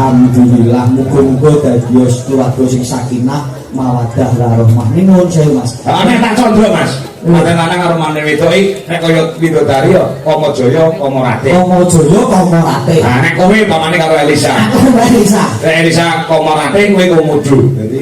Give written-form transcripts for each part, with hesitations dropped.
Alhamdulillah muga-muga dadi keluarga sing sakinah mawaddah warahmah. Nuwun sewu Mas. Nek tak condro Mas. Manten lanang karo manten wedok iki nek kaya widodari ya Kama Jaya, Kama Ratih. Kama Jaya, Kama Ratih. Nah nek kowe pamane karo Elisa. Aku Elisa. Nek Elisa Kama Ratih kowe Komodo. Dadi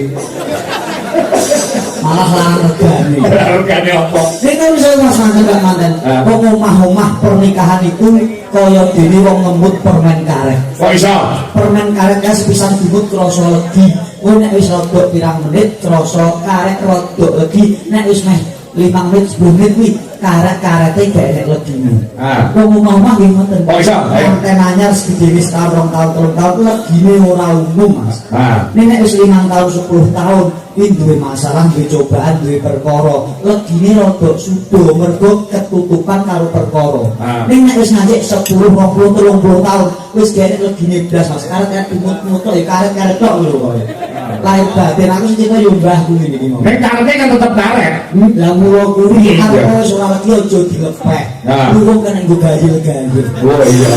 malah larang regane. Regane apa? Nek iso Mas manten. Wong omah-omah pernikahan itu kaya dene wong ngemut permen karet. Kok iso? Permen karet kan sepisan dimut krasa legi. Kowe nek wis rada pirang menit krasa karet rada legi, nek wis meh 5 menit 10 menit kuwi karet-karete gak enek legine. Wong omah-omah nggih ngoten. Kok iso? Konten anyar segede wis tahun 2 tahun 3 tahun legine ora umum Mas. Nek wis 5 tahun 10 tahun kuwi duwe masalah, duwe cobaan, duwe perkara. Legine rada sudo mergo ketutupan karo perkara. Nek wis nganti 10, 20, 30 tahun wis gak enek legine blas Mas. Karet dimut-mut ya karet-karet tok lho kok. Lahir batin aku sing cinta yo mbahku iki. Nek karete kan tetep karet. Lah mulo kuwi arep ora lagi aja dilepeh. Urung kan nggo gayul-gayul. Oh iya.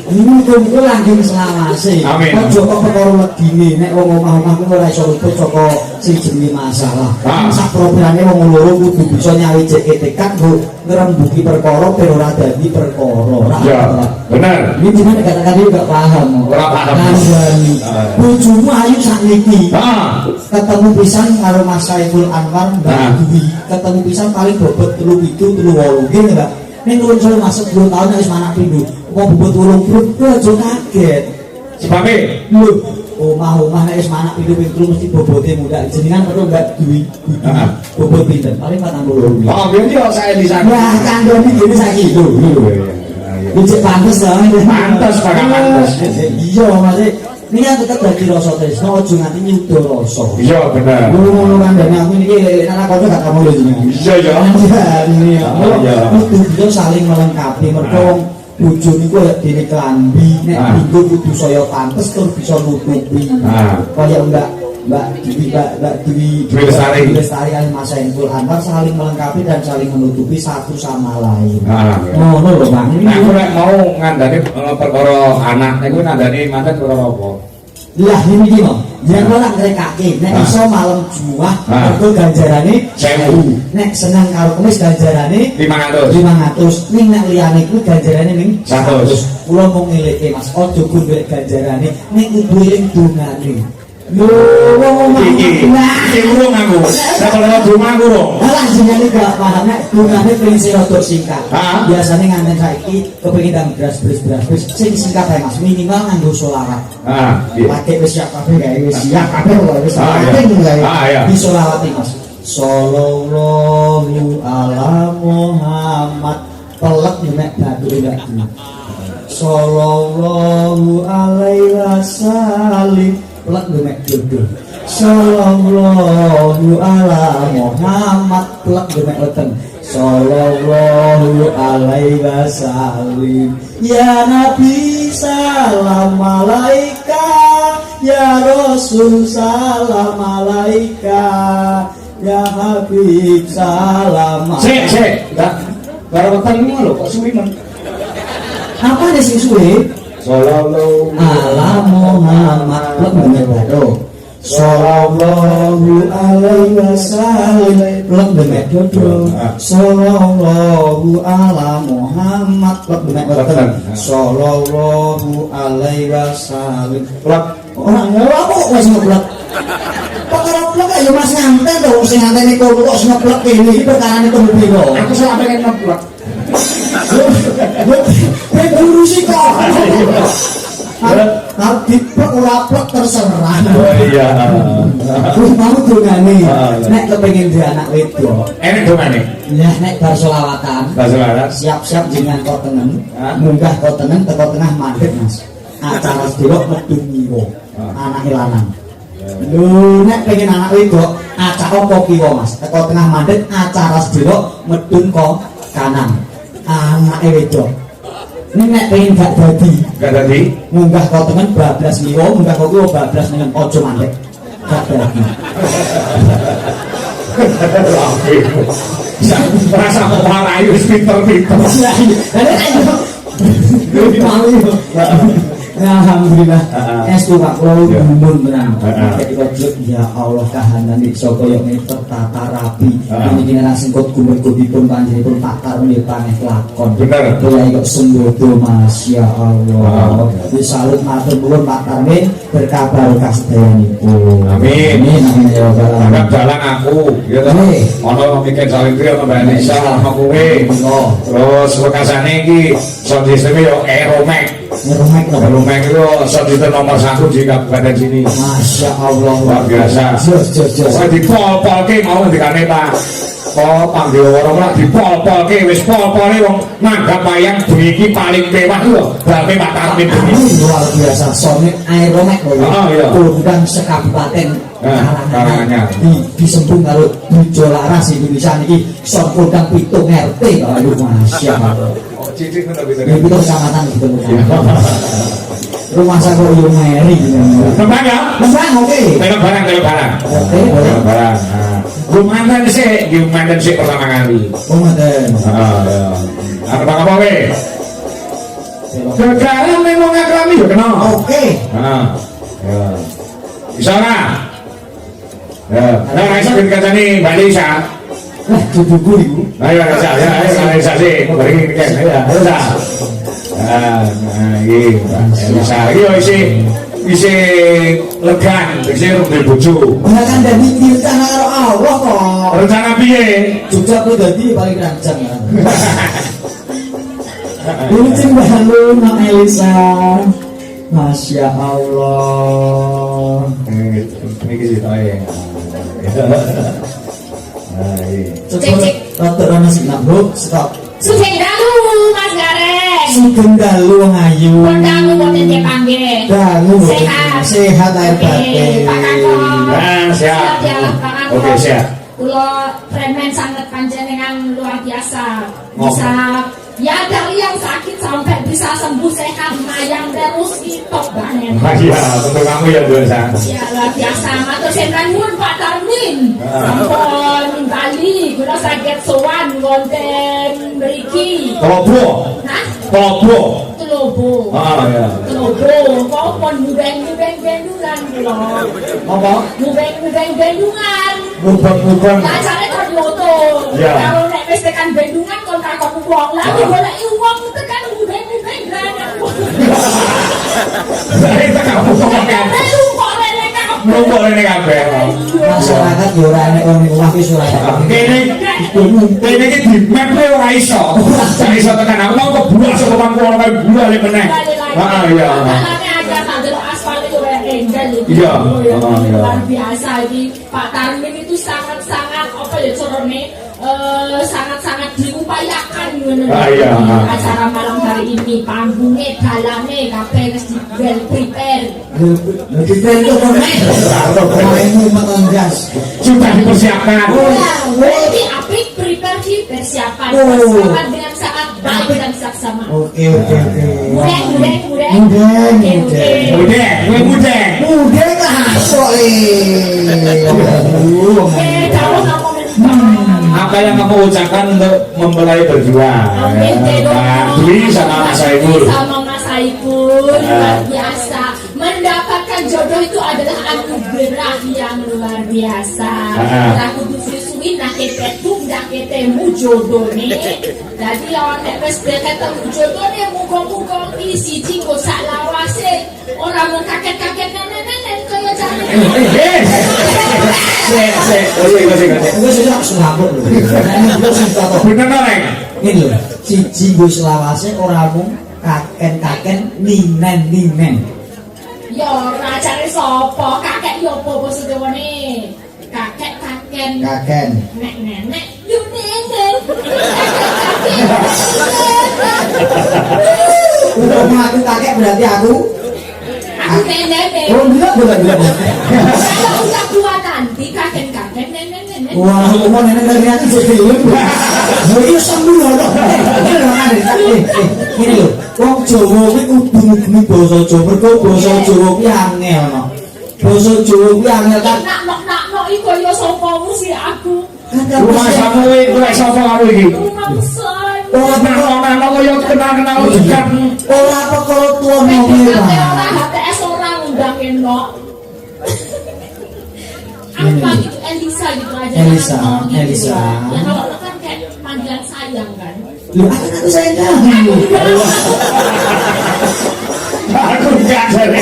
Ini kumpul langgeng selawase. Aja kok perkara legine nek wong omah-omah kuwi ora iso luput saka sing jenenge masalah. Sak programe wong loro kudu bisa nyawiji tekad nggo ngrembuki perkara ben ora dadi perkara. Iya, bener. Ini jenenge kata-kata gak paham. Ora paham. Bojomu ayu sakniki. Ketemu pisan karo Mas Saiful Anwar Mbak Dwi. Ketemu pisan paling bobot 3 7 3 8 nggih enggak. Ning nuwun sewu masuk 2 tahun wis anak pindho. Wong bobot 8 aja kaget. Sebabe lho omah-omah nek wis anak pindho ping mesti bobote muda. Jenengan perlu Mbak Dwi. Bobot pinten? Paling 40. Oh, biyen yo saya di sana. Wah, kandhane dene saiki lho. Dicek pantes to. Pantes pantes. Iya, Mas. Ini kan tetap dadi rasa tresno aja nganti nyudo rasa. Iya bener. Ngono kandhane aku niki nek kanca gak kamu lho jenengan. Iya. Iya. Kudu saling melengkapi mergo wong bojo niku ya dene klambi nek minggu kudu saya pantes tur bisa nutupi. Kaya Mbak Dwi Lestari kali Mas Saiful Anwar saling melengkapi dan saling menutupi satu sama lain. Ngono lho Bang. Nek aku nek mau ngandani perkara anak nek kuwi ngandani manten perkara apa? Lah iki lho, yen ora ngrekake nek iso malam Jumat mergo ganjarane 1000. Nek seneng karo kumis ganjarane 500. Ning nek liyane kuwi ganjarane ning 100. Kula mung ngelike Mas, aja golek ganjarane ning kudu eling dongane. Lho, iki urung aku. Nek kalau donga aku urung. Lah jenenge gak paham nek dongane prinsip rada singkat. Biasane nganten saiki kepengin ndang beras sing singkat ae Mas, minimal nganggo selawat. Pakai wis siap kabeh gawe wis siap kabeh kok wis penting gawe. Di selawat Mas. Sallallahu ala Muhammad. Pelek nek batu ndak. Sallallahu alaihi wasallam. Pelak demek jodoh. Sallallahu ala Muhammad. Pelak demek weten. Sallallahu alaihi wasallam. Ya Nabi salam alaika. Ya Rasul salam alaika. Ya Habib salam alaika. Sik. Baru weten ngono kok suwi men. Apa ada sing suwe? Sallallahu ala Muhammad. Lek bener Sallallahu alaihi wasallam. Lek bener dodo. Sallallahu ala Muhammad. Lek bener Sallallahu alaihi wasallam. Lek ora kok wis ngeblek. Perkara blek ayo Mas nganten to sing nganteni kok sing ngeblek kene iki perkarane temu piro. Aku sak pengen ngeblek. Kowe ngurusi kok. Tapi ora plek terserah. Iya. Wis mau dongane. Nek kepengin duwe anak wedok. Enek dongane. Ya nek bar selawatan. Siap-siap jenengan kok tengen. Munggah kok tengen teko tengah mandhet Mas. Acara sedherek medun nyiwa. Anake lanang. Lho nek pengen anak wedok, acara apa kiwa Mas? Teko tengah mandhet acara sedherek medun kok kanan. Anake wedok. Ini nek pengen gak dadi munggah kau temen bablas ngiwo, munggah kau kiwo bablas dengan ojo mandek gak dadi rasa mewarayu pinter-pinter Alhamdulillah. Estu Pak kula gumun tenan. Ya Allah kahanan iso kaya meter tata rapi. Niki nang singkut gumegudipun panjenenganipun takar nggih paneh lakon. Bener. Kula iki sembodo Masya Allah. Wis salut matur nuwun Pak Tarmin berkah barokah sedayanipun. Amin. Amin ya rabbal alamin. Agak dalang aku, ya toh. Ono mikir Salintri ono Mbak Nisa sama kowe. Terus bekasane iki sound system yo Aeromax. Aeromax itu sound system nomor 1 di kabupaten sini. Masya Allah luar biasa. Saya dipol-polke mau dikane Pak. Kok panggil orang lah dipol-polke wis pol-pole wong nanggap wayang bengi iki paling mewah lho. Bape Pak Tarmin bengi. Luar biasa sound Aeromax lho. Iya. Kondang sekabupaten Karanganyar disembung karo Bujo Laras Indonesia niki sound kondang 7 RT. Aduh Masya Allah. Cicik ngono bisa. Ini itu kecamatan gitu. Rumah saya kok yo meri gitu. Tembang ya? Tembang oke. Tengok barang. Oke, boleh. Barang. Gumanten sih pertama kali. Gumanten. Ya. Apa we? Kegagalan memang akrami yo kena. Oke. Ya. Bisa ora? Ya. Nah, iso dikacani Mbak Lisa. Lah, duduku iku. Ayo Lisa sih, mau bari iki. Ayo Lisa. Iki Lisa iki yo isi legan, isi rumah bojo. Ora kan dadi rencana karo Allah kok. Rencana piye? Jogja kuwi dadi paling rancang. Lucu banget Mak Elisa. Masya Allah. Ini ceritanya. Cek. Rotor ana sing bro, stop. Sugeng dalu Mas Gareng. Sugeng dalu ngayu. Kondangu boten dipanggil. Dalu. Sehat. Sehat air batin. Pak Kakon. Siap. Ya, Pak Kakon. Oke, siap. Kula premen sangat panjenengan luar biasa. Bisa ya dari yang sakit sampai bisa sembuh sehat mayang terus itu banget. Iya, untuk kamu ya dosa. Ya luar biasa. Matur sembah nuwun Pak Tarmin. Sampun Bali kula saged sowan wonten mriki. Tobo. Hah? Tobo. Telobo. Ya. Telobo. Kok pun mubeng-mubeng bendungan kula. Apa? Mubeng-mubeng bendungan. Mubeng. Lajare kok moto. Ya. Kalau nek wis tekan bendungan kon takon wong lagi goleki wong tekan mubeng-mubeng granat. Saya tak kamu ngomongkan. Numpuk ini kabeh. Masyarakat yo ora enek wong omah ki ora. Kene iki di map ora iso. Ora iso tekan aku mau kebuak saka pangkuan kaya buah le meneh. Iya. Anane agak tak delok aspal itu enggak gitu. Iya. Luar biasa iki Pak Tarmin itu sangat-sangat apa ya corone sangat-sangat diupayakan ngono. Iya. Acara malam hari ini panggungnya dalane kabeh wis di prepare. Lebih dari itu pemainmu menenggas. Sudah dipersiapkan. Ini apik prepare di persiapan persiapan dengan sangat baik dan saksama. Oke. Mudeng. Mudeng lah soalnya. Apa yang kamu ucapkan untuk mempelai berdua? Dwi sama Mas Saiful. Sama Mas Saiful luar biasa. Mendapatkan jodoh itu adalah anugerah yang luar biasa. Aku disusuin nak kepetung nak ketemu jodoh nih. Jadi orang nek wis ketemu jodoh nih muga-muga isi jinggo sak lawase. Orang mau kaget-kaget nenek kaya jane. Gue sudah selaput loh. Bener Neng. Ini loh, siji gue selawase orang mau kaken ninen. Ya ora cari sapa, kakek yo apa sedewone. Kakek. Kaken. Nenek yo nenek. Untuk aku kakek berarti aku Nenek. oh bukan. Saya udah tua nanti kakek nenek. Wah, umur nenek dari aku jadi mau iya sembuh loh. Ini loh, wong Jawa kuwi kudu basa Jawa. Mergo basa Jawa kuwi angel no. Basa Jawa kuwi angel kan. Nak iku yo sapa mesti aku. Rumah samu iki, rumah sapa kamu iki? Rumah besar. Ora ana kaya kenal-kenal dekat. ora perkara tuwa mobil. Ora HTS ora ngundang enok. Apa gitu Elisa gitu aja. Elisa, Gitu. Elisa. Ya kalau lo kan kayak panggilan sayang kan. Lu aku sayang kamu. Aku enggak jare.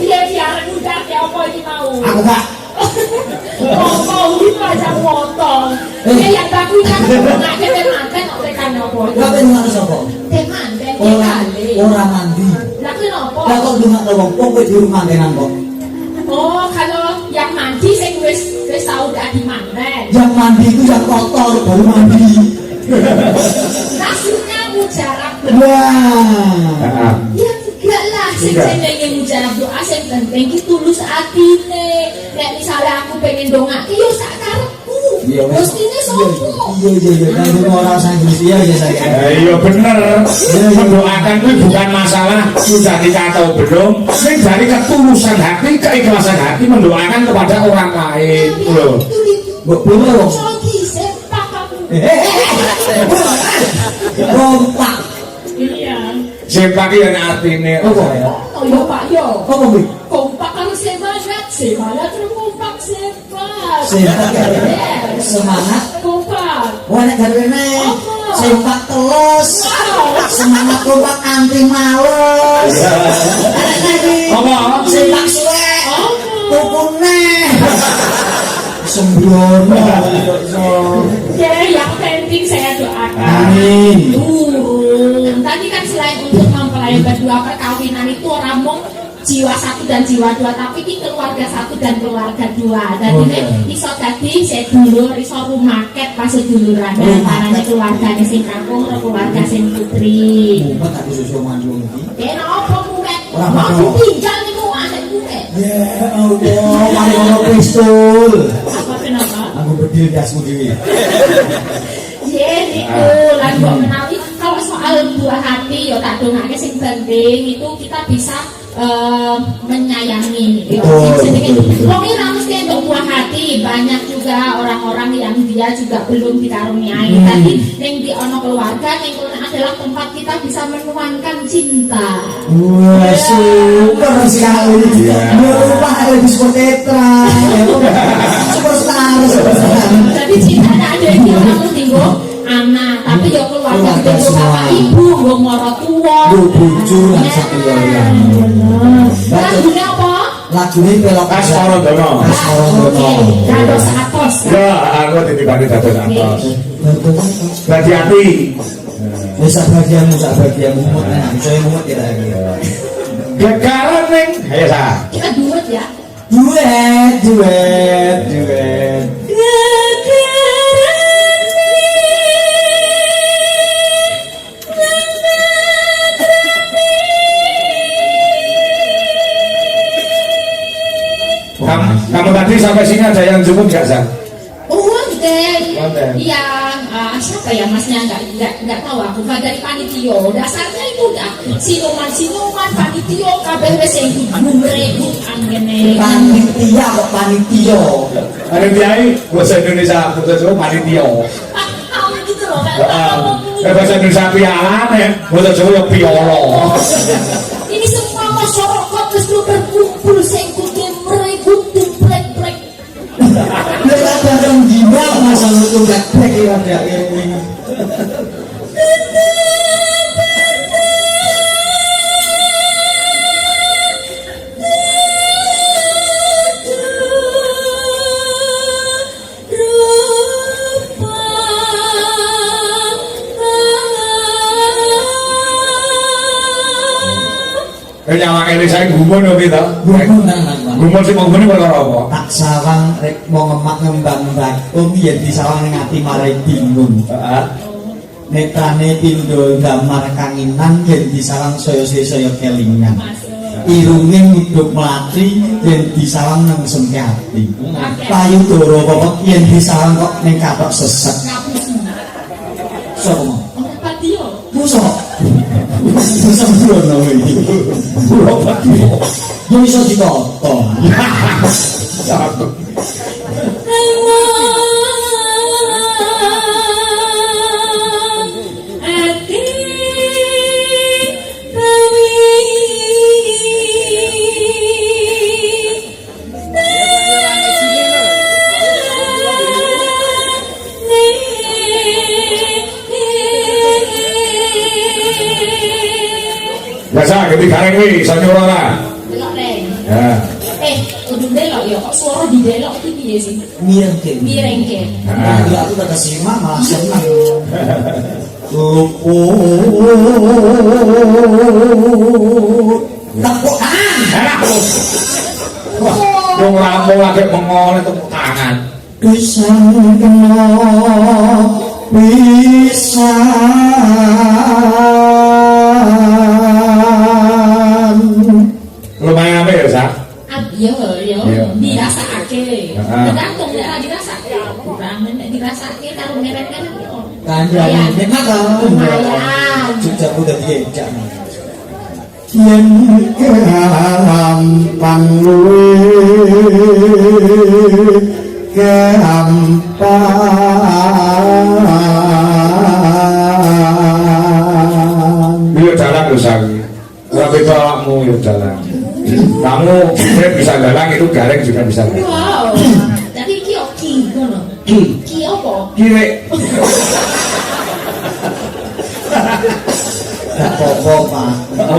Iya biar udah kayak apa ini mau. Aku gak. Mau itu aja potong. Ya yang bagus kan nggak kita manten kok tekan apa. Gak pengen harus apa? Teman dan Orang mandi. Lah kenapa? Lah kok dengar wong kowe di rumah tenan kok. Oh, kalau yang mandi sing wis tau udah di manten. Yang mandi itu yang kotor baru mandi. Maksudnya mujarab. Wah. Ya enggak lah, sing pengen mujarab doa sing penting ki tulus atine. Nek misalnya aku pengen dongake yo sak karepku. Mestine sopo? Iya. Kan ora usah iya saya. Iya bener. Mendoakan itu bukan masalah sudah nikah atau belum. Ini dari ketulusan hati, keikhlasan hati mendoakan kepada orang lain. Loh. Mbok belum wong. Sogi sepak aku. Kompak. Iya. Sepak yang artinya Apa ya? Oh yo Pak yo. Apa kuwi? Kompak harus semangat terus kompak sepak. Sepak ya. Semangat. Kompak. Wah nek garene sepak telus. Semangat kompak anti males. apa? Sepak suwe. Tukune. Sembrono. Ya yang penting saya doakan. Amin. Turun. Tadi kan selain untuk mempelai berdua perkawinan itu orang mau jiwa satu dan jiwa dua, tapi ini keluarga satu dan keluarga dua. Dan ini iso tadi saya dulur, iso rumaket pas seduluran antaranya keluarganya sing kampung atau keluarga sing putri. Mumet aku susu mandung iki. Apa mumet? Mau ditinggal nih mau anak mumet. Ya Allah, mari ono pistol. Apa kenapa? Aku bedil dasmu dhewe. Iya, itu lagi mau menawi kalau soal buah hati ya tak dongake sing penting itu kita bisa menyayangi gitu. Wong iki ra mesti untuk buah hati, banyak juga orang-orang yang dia juga belum dikaruniai. Tadi ning di ono keluarga ning adalah tempat kita bisa menuangkan cinta. Wah, super sekali. Lupa lebih supertetra. Superstar. Jadi cinta ada yang orang tinggal anak, tapi ya keluarga itu bapak ibu, gue moro tua. Bojo lan satriya. Lagunya apa? Lagune pelok Asmara Dono. Dados atos. Ya, aku ditibani dados atos. Bagi hati. Wis bagianmu mut nek saya mut ya lagi. Gegaran ning, ayo sa. Kita duet ya. Duet. Kamu tadi sampai sini ada yang jemput nggak San? Yang siapa ya masnya nggak tahu aku dari panitio dasarnya itu udah siluman panitio kabeh wis sing gumreguk anggene Panitia kok panitio. Panitia bahasa Indonesia bahasa Jawa panitia. kamu gitu loh Bahasa Indonesia piala ya, bahasa Jawa ya piolo. ini semua masyarakat terus berkumpul sing kudu meregut plek-plek. Nek ada yang gimana masalah itu plek ya ini. Nyawang ini saya gumun ya kita. Gumun sih mau gumuni perkara apa? Tak sawang rek mau ngemak ngembang batung yen disawang ning ati marai bingung. Netrane pindho damar kanginan yen disawang saya kelingan. Irunge nguduk melati yen disawang nang sengke ati. Payu doro kok yen disawang kok ning katok sesek. Sopo? Patio. Muso. Muso ngono iki. Yo iso ditoto. biasa gitu gareng wi iso nyuruh ora delok neng ya kudu delok ya kok suara di delok itu piye sih mirengke ya aku tak simak malah senang tepukan wong rampung lagi mengol tepuk tangan bisa kena bisa lumayan apa ya Sa? Iya, dirasakake. Tergantung nek dirasakake kurang nek dirasakake karo merek-merek yo. Kandhane nek kalau lumayan. juga udah diejak. Yen gampang luwe gampang. Iya jalan lho Sa. Ora beda awakmu yo jalan. Kamu bisa galang itu gareng juga bisa galang. Wow. Jadi ki oki ngono. Ki apa? Kire. Gak apa-apa Pak.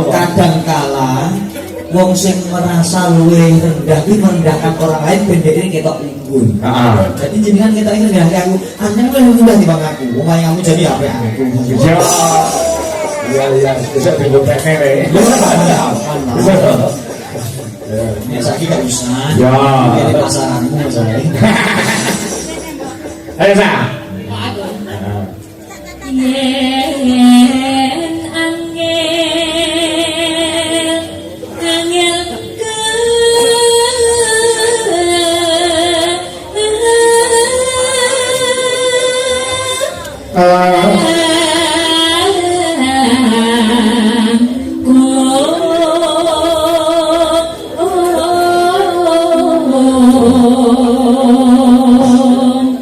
Kadang kala wong sing merasa luwih rendah iki merendahkan orang lain ben dhekne ketok unggul. Heeh. Jadi jenengan kita ini rendah aku. Anjen luwih rendah timbang aku. Wong kamu jadi apik aku. Iya, bisa dibuktekne le. Ya saiki gak usah. Ya. Ini pasaranmu saya. Ayo Sa. Yen angel ke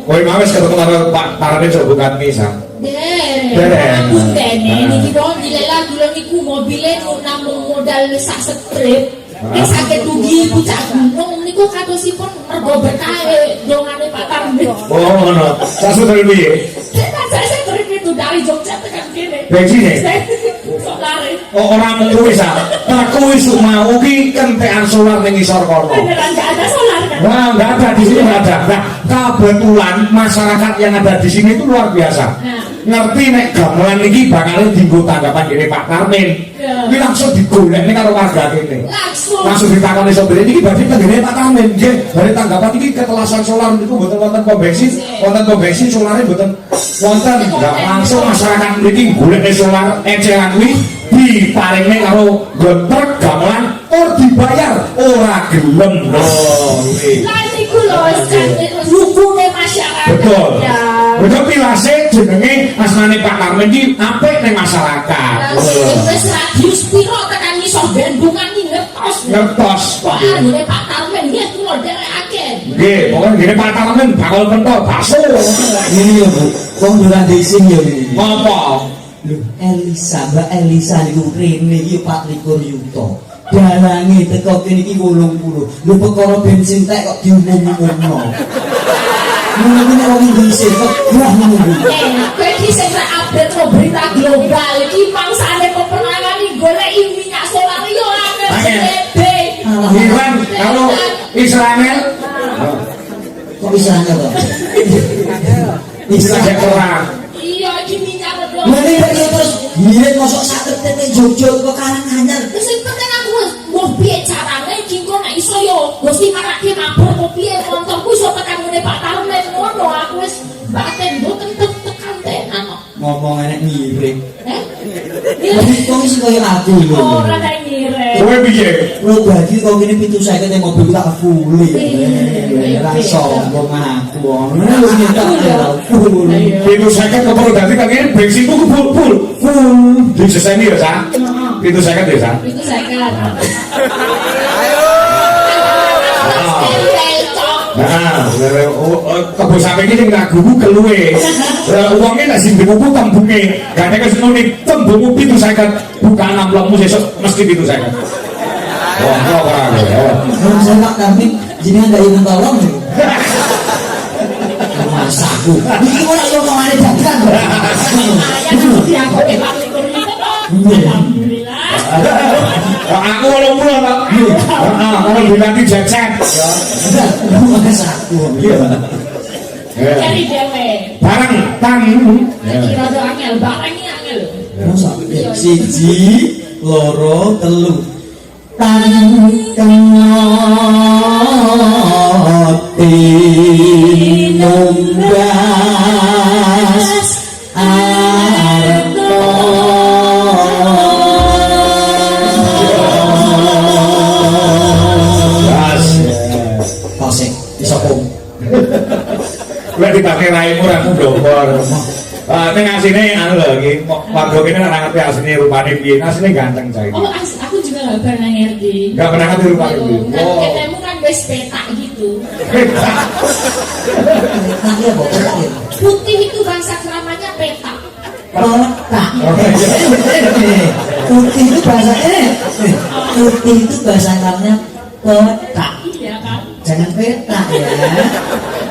Kowe mau wis ketemu karo Pak Parane sok bukan misah. Aku dene iki dong dilelah dulu niku mobile namung modal sak strip. Wis saged dugi bocah gunung niku kadosipun mergo berkahe dongane Pak Tarmi. Oh ngono. Sasu dari piye? Saya trip itu dari Jogja tekan kene. Bejine. Solare. Oh ora mung kuwi Sa. Aku wis mau ki kentekan solar ning isor kono. Beneran enggak ada solar kan? Wah, enggak ada di sini enggak ada. Nah, kebetulan masyarakat yang ada di sini itu luar biasa. Ngerti nek gamelan iki bakal dienggo tanggapan kene Pak Karmin. Kuwi langsung digolekne karo warga kene. Langsung ditakoni sopir iki badhe tenggene Pak Karmin. Nggih, bare tanggapan iki ketelasan solar niku mboten wonten pom bensin, solare mboten wonten. Enggak langsung masyarakat mriki golekne solar eceran kuwi diparingne karo gotrek gamelan or dibayar ora gelem lho. Lah niku lho rukune masyarakat. Betul. Betul pilase jenenge asmane Pak Karmin iki apik ning masyarakat. Wis radius piro tekan ngisor bendungan iki ngetos. Ngetos. Kok anune Pak Karmin nggih kula derekake. Nggih, pokoke ngene Pak Karmin bakal pentol bakso. Ini ya Bu, wong dolan dhisik ya ini. Apa? Lho, Mbak Elisa niku rene iki 24 yuta. Dalange teko kene iki 80. Lho perkara bensin tek kok diumum-umumno. Mungkin wong dhisik kok gah ngono. Kowe iki sing update no berita global iki mangsane peperangan iki goleki minyak solar yo akeh gede. Iran kalau Israel Kok bisa to? Israel perang. Iya iki minyak redok. Mene iki terus ngirit mosok sak tete Jogja kok Karanganyar. Wis penting aku mau piye carane iki kok nek iso yo Gusti marake mabur kok piye koncoku iso tekan ngene Pak Tarmen ngono aku wis baten mboten tekan tenan kok. Ngomong enek ngirit. Iya. Kok iso koyo aku lho. Ora ta ngire. Kowe piye? Lu bagi kok kene 750 mobil tak full. Ora sombong aku. Ngono wis nyetak full. Pintu saya kepala dadi kang ngene bensin ku full. Di seseni ya, Sa? Pintu saya ya, Sa? Itu saya kan. Nah, kebo sampe iki ning laguku keluwe. Wonge nek sing dibuku tembunge, gane wis muni tembungmu 750 buka amplopmu sesuk mesti 750. Wah, ora ora. Wong saya Pak Karmin jenengan gak ingin tolong. Masaku. Iki ora yo ngomongane dagang. Saya kan dia kok Pak Likur itu toh. Alhamdulillah. Aku 80 Pak. Heeh, kalau diganti jajan. Ya, aku. Iya. Cari dewe. Barang tang. Kira do angel, barangnya angel. Masa siji, loro, telu. Tan kengoti numbas arto. Pasik, disokong. Kuwi dipakai raimu ra ndokor. Ning asine anu lho iki warga kene ora ngerti asine rupane piye. Asine ganteng cah iki. Oh, aku juga gak pernah ngerti. Enggak pernah ngerti rupane piye. Kan ketemu kan wis petak gitu. Nanti ya, Bapak. Putih itu bahasa keramanya petak. Petak. Putih itu bahasa putih itu bahasa Arabnya petak. Iya kan? Jangan petak ya.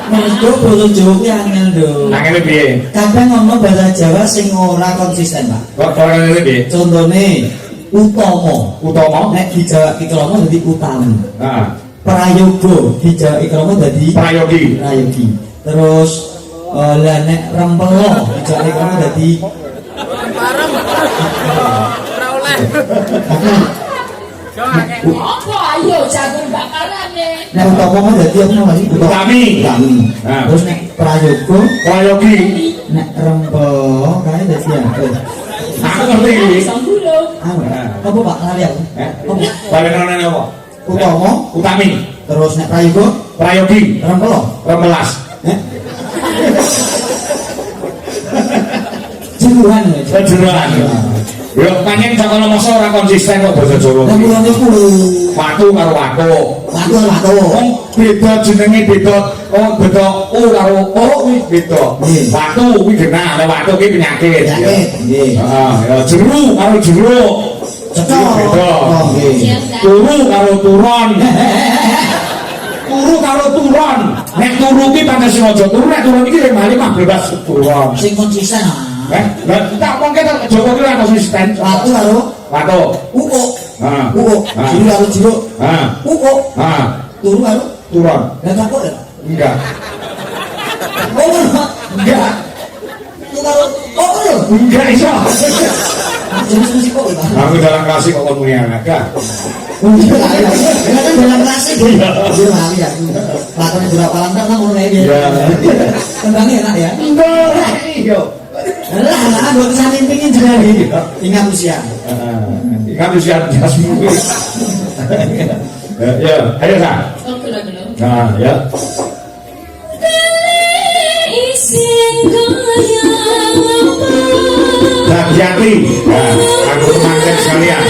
Mergo basa Jawa ki angel lho. Angel piye? Kadang ngomong bahasa Jawa sing ora konsisten, Pak. Kok ora ngene piye? Contone utama. Utama? Nek dijawab ikrama dadi utami. Heeh. Prayoga dijawab ikrama dadi Prayogi. prayogi. Terus lah nek rempelo dijawab ikrama dadi Apa ayo jagung bakarane. nek utama mah dadi apa namanya? Utami. Utami. Nah. Terus nek prayoga Prayogi. nek rempelo kae dadi apa? Aku ngerti iki. Sanggulung. Apa Pak lali aku? Apa? Balenane apa? Utama, Utami. terus nek prayoga Prayogi. rempelo. Remelas. Jeruan ya. Kejuruan. Yo pancen sakono masa ora konsisten kok basa Jawa. Lah mulane ku Watu karo watu. watu. Wong beda jenenge beda. Oh beda u karo o kuwi beda. Nggih. Watu kuwi genah, nek watu kuwi penyakit. Penyakit, nggih. Heeh, ya jeru karo jeruk. Cekok. Beda. Oh, nggih. Turu karo turon. Turu karo turon. Nek turu ki pancen aja turu, nek turun iki nek bali mah bebas turon. Sing konsisten ah. Lah tak mongke tak Jawa ki ora konsisten. Watu karo Watu. uuk. Heeh. Uuk. Ah. Jeruk karo jeruk. Heeh. Uuk. Heeh. Turu karo Turon. lah kapok ya. Enggak. Oh, enggak. Turu karo ya. Enggak iso. Jenis musik kok ya. Aku dalam kasih kok ngomong yang agak. Kan dalam klasik ya. Dia lali ya. Lakonnya berapa lantar lah mulai dia. Iya. Tembangnya enak ya. Enggak. Iya. Lah, buat samping pingin juga nih. Ingat usia. Kan usia jasmu. Ya, ayo Sa. Oh, belum. Nah, ya. Hati-hati. Nah, aku manten sekalian.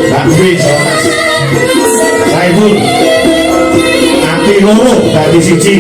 Mbak Dwi, Mas Saiful. Hati loro dari siji.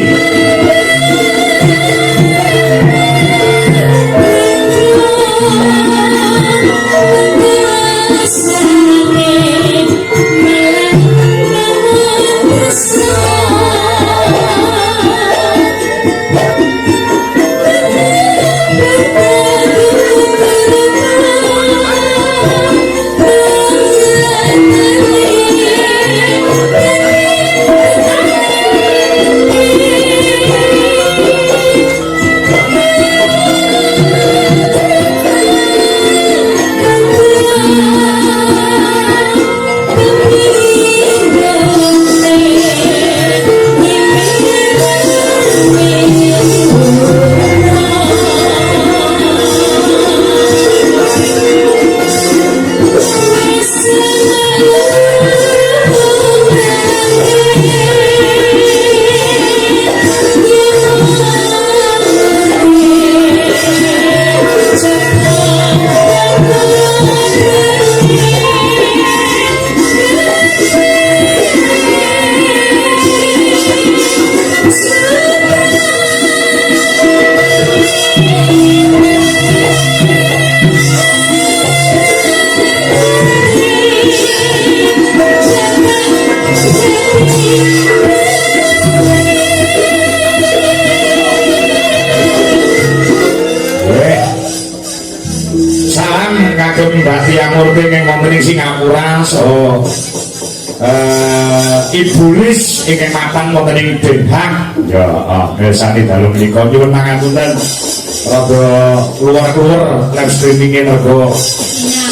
wonten ing Singapura so Ibulis ingkang mapan wonten ing Den Haag ya sami dalu menika nyuwun pangapunten rada luar-luar live streaming mergo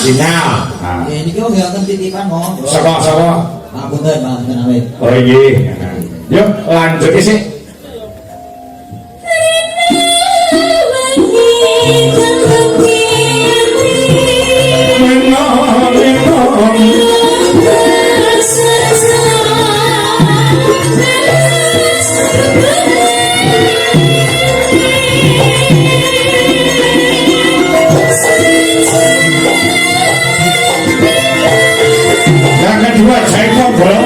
sinyal. Niki nggih wonten titipan monggo. Saka Pangapunten awit. Oh nggih. Yuk lanjut sih. Yang kedua saya ngobrol.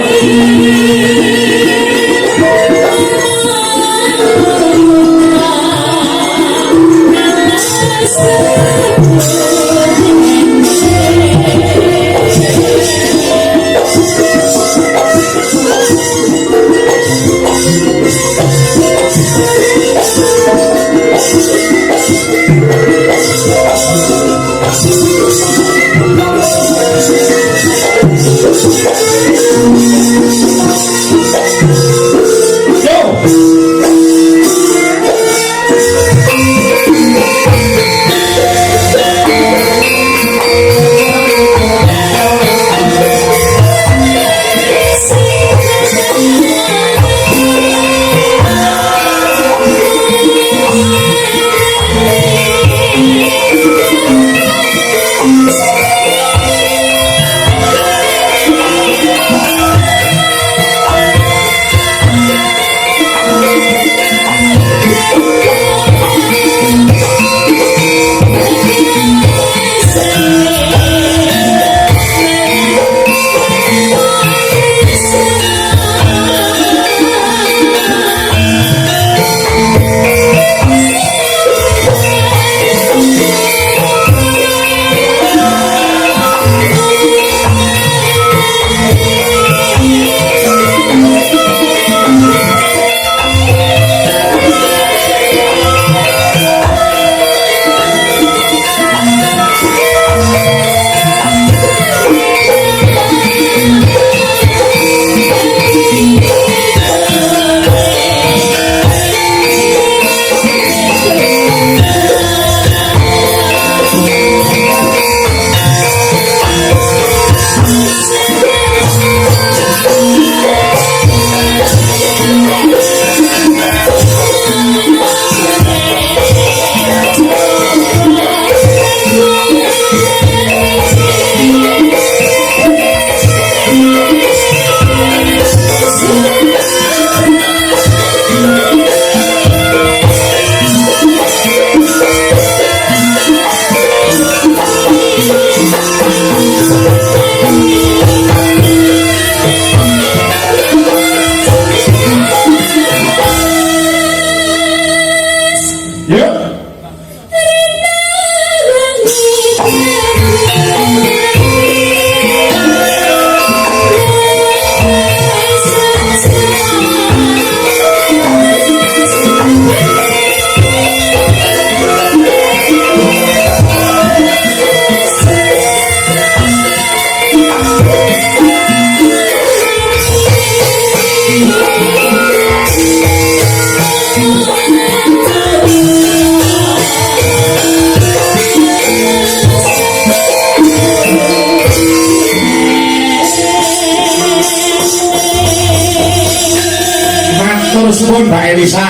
Suwun Mbak Elisa.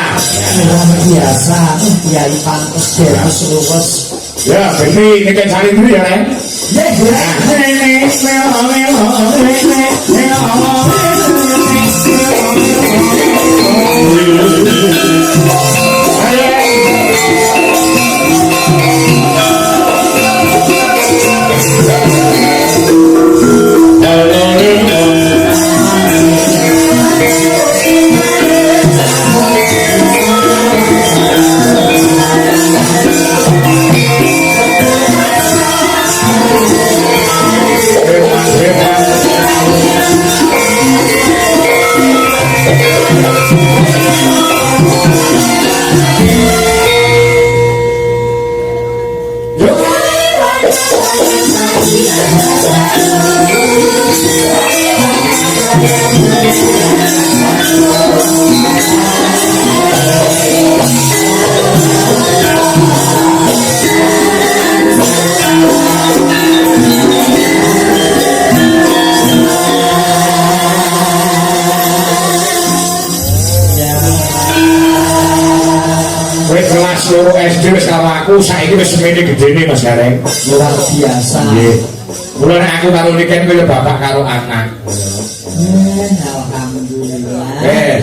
Luar biasa, Kiai pantes terus luwes. Ya, berarti kita cari dulu ya, Ren. Yo Kowe kelas loro SD wis karo aku, saiki wis semene gedene Mas Gareng. Luar biasa. Nggih. Mula nek aku karo Niken kowe bapak karo anak. Alhamdulillah.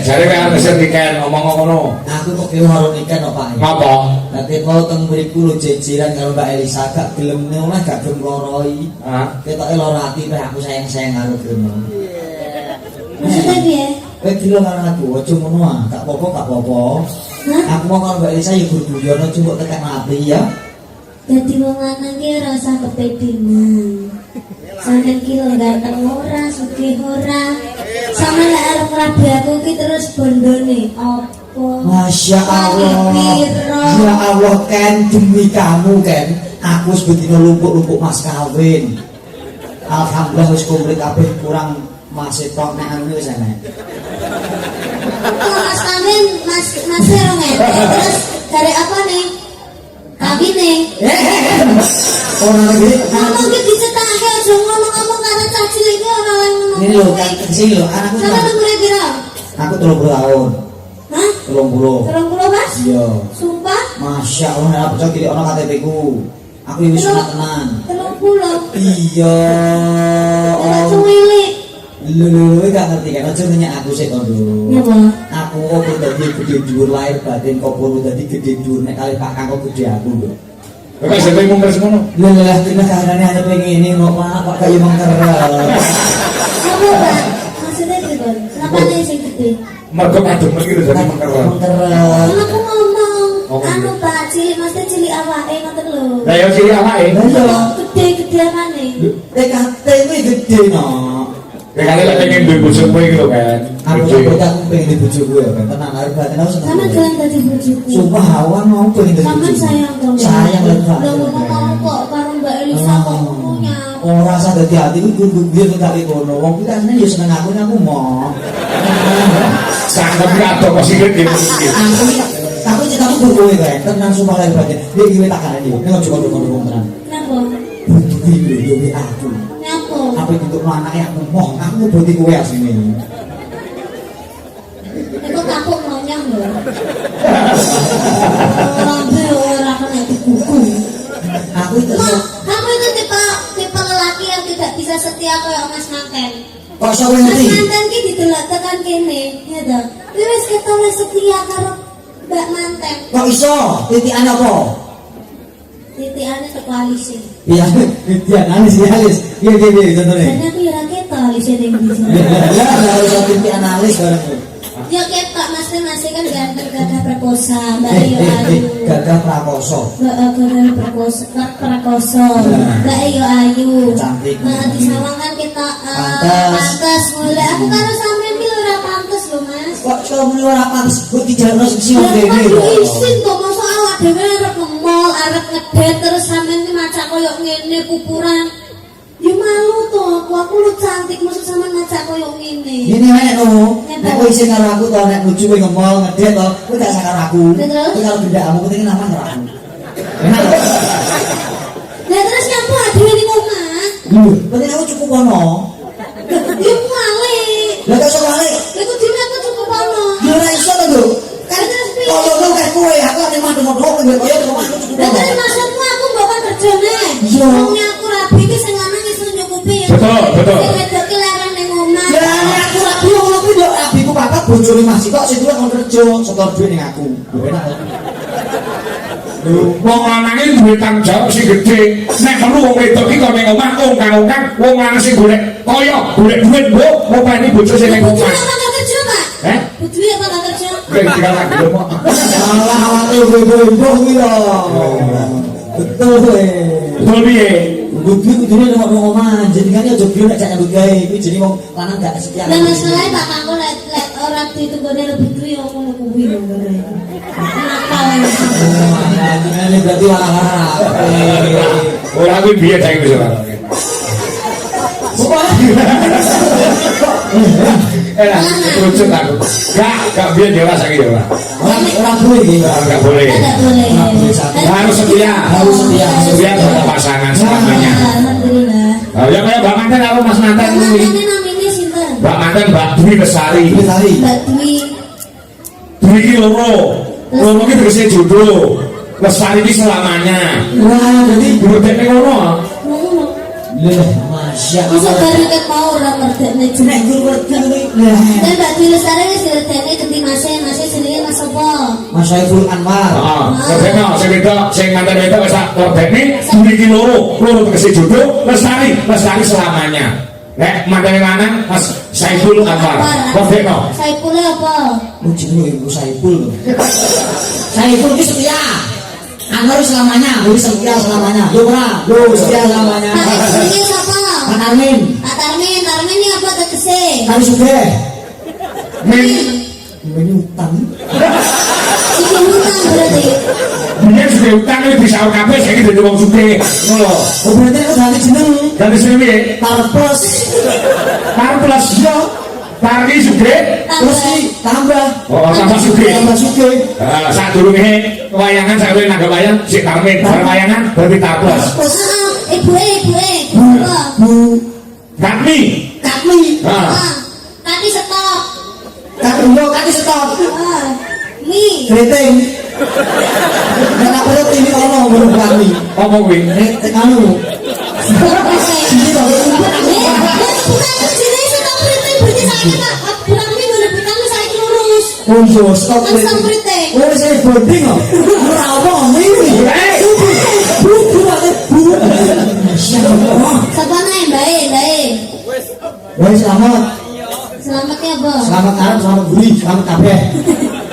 Jare kowe arep mesen Niken ngomong ngono. Aku kok kira karo Niken kok Pak. Ngopo? Nanti kalau teng mriku lho jejeran karo Mbak Elisa gak gelem oleh gak gelem loroi. Hah? Ketoke loro ati Pak aku sayang-sayang karo Gremo. Maksudnya piye? Kowe gila karo aku, aja ngono ah. Gak apa-apa, gak apa-apa. Aku mau karo Mbak Elisa ya guru-guruan cuma tekan api ya. Dadi wong lanang ki ora usah kepedean. Sampeyan ki lho ganteng ora, sugih ora. Sama lek arep rabi aku ki terus bondone apa? Masya Allah. Ya Allah Ken, demi kamu Ken, aku wis bedino lumpuk-lumpuk mas kawin. Alhamdulillah wis komplit kabeh kurang masih tok nek anu wis enak. Mas kawin, mas rong terus dari apa nih? Kawin nih. Ora lagi. Ngomong ki dicetake aja ngomong-ngomong karo cah cilik ki ora oleh ngono. Ini lho kan sing lho anakku. Sampe umure piro? Aku 30 tahun. Hah? 30. 30 Mas? Iya. Sumpah? Masya Allah nek bocah kiri ana KTP ku. Aku wis sunat tenan. 30. Iya. Ora cuwilik. Lho gak ngerti kan aja nanya aku sik to lho. Napa? Aku kok dadi gede dhuwur lahir batin kok perlu dadi gede dhuwur nek kali Pak Kang kok gede aku lho. Kowe sampe mung semono. Lah kena kahanane hanya pengen ini kok Pak kok kaya mangker. Apa Pak? Maksudnya gitu. Kenapa nih sing gede? Mergo padung iki lho dadi mengker. Mangker. Aku ngomong, Oh, anu Pak, cilik mesti cilik awake ngoten lho. Lah ya cilik awake. Iya. Gede-gede amane. TKT kuwi gede no. Kali lek pengen duwe bojo kowe iki lho kan. Aku kok aku pengen dibojoku ya kan tenan arep batin aku seneng. Sama gelem dadi bojoku. Sumpah awan mau pengen dadi Sampeyan bojoku. sayang dong. Sayang lek Pak. Lho ngomong kok karo Mbak Elisa kok punya. Ora usah dadi ati ku biyen tak kono. Wong kuwi kan yo seneng aku nek aku mau. Sangat kado kok sikit iki. Aku ceritaku berkowe kan, tenan sumpah lek batin. Dia iki tak kan iki. Nek coba ngomong tenan. Kenapa? Butuh iki lho yo aku. Nyapa? Apa itu anake aku mau, aku butuh kowe asline. Iku kapuk nonyang lho. Lambe ora kena dikuku. Aku itu Kamu itu tipe lelaki yang tidak bisa setia kayak Mas Manten. kok iso Mas ngerti? Manten ki didelok tekan kene, ya toh. Kuwi wis ketone setia karo Mbak Manten. Kok iso? Titikane apa? Titikane teko alise. Iya, dia analis, Iya contohnya. Jane aku ya ora ketok alise ning ndi. Ya, harus titik analis bareng. Ya ketok Mas masih kan ganteng gagah prakosa, Mbak Ayu Ayu. Gagah prakoso. Gagah prakosa. Mbak Ayu Ayu. Cantik. Nah, di sawang kan kita pantes mulai. Aku karo sampean ki ora pantes lho, Mas. Kok iso muni ora pantes kok dijalno sing Ya ngene kan lho. isin kok masa awak dhewe arep ngemol, arep ngedet terus sampean ki macak koyo ngene kupuran. Ya malu to, aku lu cantik maksud sampean macak koyo ngene. Ini ae no. Nek kowe isin karo aku to nek bojo kowe ngemol ngedet to, kowe gak usah karo aku. Terus? Kowe karo benda kamu penting nama karo aku. Enak. Lah terus nyapa dhewe ning omah? Penting aku cukup ono. Ya male. Lah kok iso balik? Lah kok dhewe aku cukup ono. Ya ora iso to, Lho. Kan terus piye? Kalau lu kayak kowe, aku nek mantu-mantu kowe koyo rumah aku cukup Lah ono. terus maksudmu aku mbok kan kerjane. Iya. Wong aku rapi ki sing lanang iso nyukupi ya. Betul. Sing wedok ki larang ning omah. Ya nek aku rapi ngono kuwi yo rapiku papat bojone Mas kok sing tuwa kon kerja setor duwe ning aku. Enak. Wong lanang iki duwe tanggung jawab sing gedhe. Nek perlu wong wedok iki kok ning omah ongkang-ongkang, wong lanang sing golek golek duit mbok, ngopeni bojo sing ning Bujune omah. apa gak kerja, Pak? Heh? Bujune apa gak kerja? Kowe dikatakan gelem kok. Alah awake bobo kuwi lho. Betul kowe. Betul piye? Kudu kudune nang omah, jenengan aja biro nek jak nyambut gawe, kuwi jenenge wong lanang gak setia. Lah masalahnya Pak Kangko lek ora ditunggone lebih duwe ya ngono kuwi lho. Nakal. Ini berarti warah-warah. Ora kuwi biye saiki wis ora. lucu aku. Gak biar dewasa gitu lah. Orang boleh gitu. Gak boleh. Harus setia. Setia pada pasangan selamanya. Alhamdulillah. Ya kayak Mbak Manten apa Mas Manten ini? Namanya sinten? Mbak Manten Mbak Dwi Lestari. Mbak Dwi. Dwi ki loro. Loro ki tegese jodoh. Lestari ki selamanya. Wah, jadi brodekne ngono. Masya Bisa Allah. bareng ket mau ora merdekne jeneng guru kuwi. Dan Mbak Dwi Lestari wis diredeni ganti masih jenenge Mas apa? Mas Saiful Anwar. Heeh. Sing wedok, sing mantan wedok wis tak merdekne. Dwi ki loro tegese jodoh. Lestari selamanya. Nek mantan lanang Mas Saiful Anwar. Merdekno. Saiful apa? Jenenge Ibu Saiful. Saiful itu setia. Anwar selamanya, jadi setia selamanya. Ora, setia selamanya. Pak jenenge sapa? Pak Armin. Pak Tarmin ini apa tegese? Kali suge. Min Menyutang. Iki utang berarti. dia sudah utang ini bisa kabeh saiki dadi wong sugih. Ngono. Oh berarti aku ganti jeneng. Ganti sing piye? Tarpus. Plus yo. Tarki sugih. Terus ki tambah. Oh, tambah sugih. Tambah suge. Saat durunge wayangan saya nanggap wayang si Tarmin bar wayangan berarti Tarplus. Ibu. Apa? Bu. Katmi. Kami. Kati stop. Kaki stop. Mi. Rating. Dan apa itu ini kalau belum kami. Apa kuwi? Rating anu. Ini kalau oh iya, stop rating. Oh saya boarding kok. Ora apa ini. Bu. Siapa nih, baik. Woi selamat. Selamatnya apa? Selamat Arab, selamat gurih, selamat kabeh.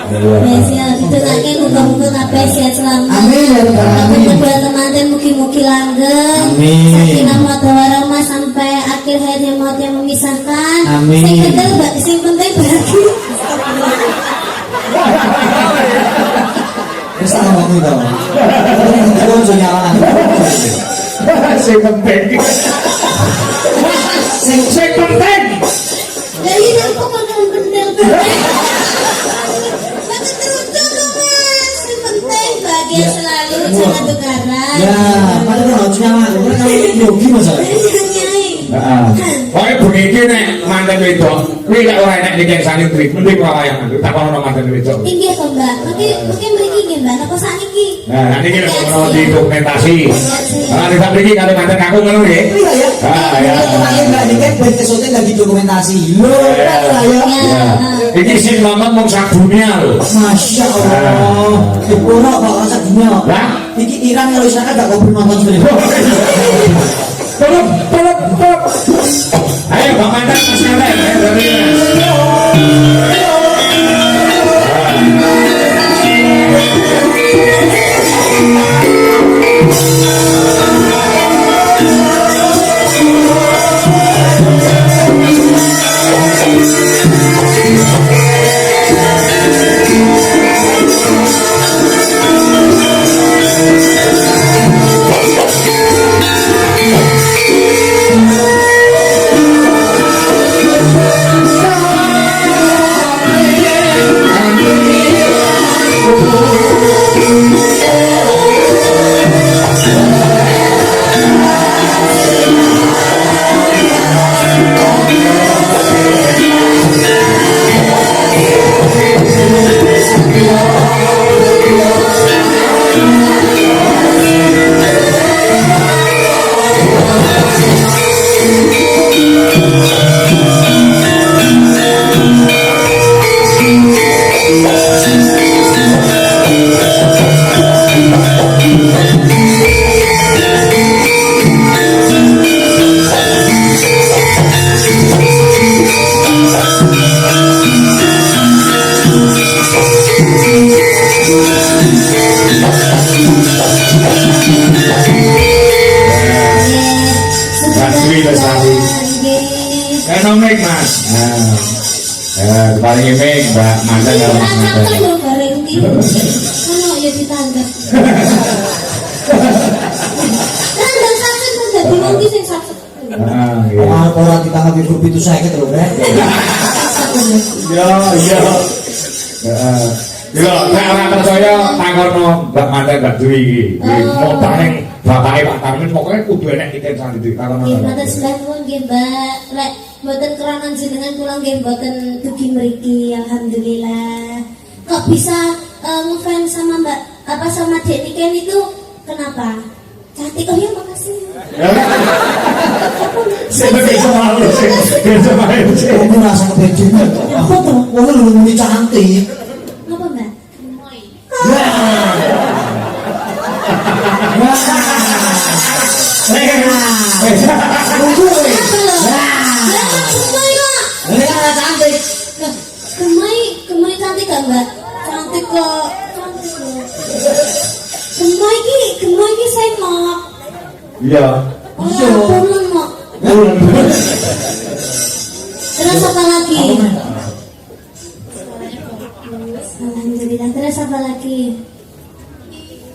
Ya siap, itu nanti muka-muka kabeh sehat selamat. Amin ya Rabbal alamin. Mudah-mudahan teman-teman mugi-mugi langgeng. Amin. Sakinah mawaddah warahmah sampai akhir hayat maut yang memisahkan. Amin. Sing penting bahagia. Wis tak ngomong to. Terus yo nyala. Sing penting. Sing penting. Dari yang kok bener-bener. Maka terucuk dong mas. Yang penting bahagia selalu, jangan tukaran. Ya, padahal harus nyala. Kan yogi masalah. Nyai. Pokoke bengi iki nek manten wedok, kuwi lek ora enek ning saling duit, mending wayangan. Tak ono manten wedok. Inggih to mbak, mungkin mriki nggih mbak, napa sakniki? Nah, niki lek ono di dokumentasi. Tidak mriki kali manten aku ngono nggih. Iya ya. Ya. Kemarin Mbak Niken berkesulitan lagi dokumentasi. Loh, ya. Iki sing nonton mung sak dunia lho. Masya Allah. Ora kok rasa dunia. Lah, Iki Iran kalau sana gak ngobrol nonton sebenarnya. tolong. Ayo Bang Mantan Mas Mantan, dari Enomik Mas. Paling ini Mbak Mantan kalau Mas Mantan. Ono ya ditangkap. Nandang sakit kan dadi wong ki sing sakit. Orang ditanggapi grup itu saya gitu loh, iya. Iya, nek ora percaya takono Mbak Manten Mbak Dwi iki. Motane bapake Pak Tarmin pokoke kudu enek iten sandiri takono. Nggih, mboten sebelah nuwun nggih, Mbak. Lek mboten kerangan jenengan kula nggih mboten dugi mriki, alhamdulillah. Kok bisa ngefans sama Mbak apa sama Dek Niken itu kenapa? Cantik. Oh ya, makasih. Sebagai semalu sih. Aku merasa kebencian. Aku tuh, wong lu cantik. Ngapa, Mbak? Gemai cantik gak, Mbak? Cantik kok. Gemai ki saya mau. Iya. Oh, pulen mau. Terus apa lagi? Alhamdulillah. Terus apa lagi?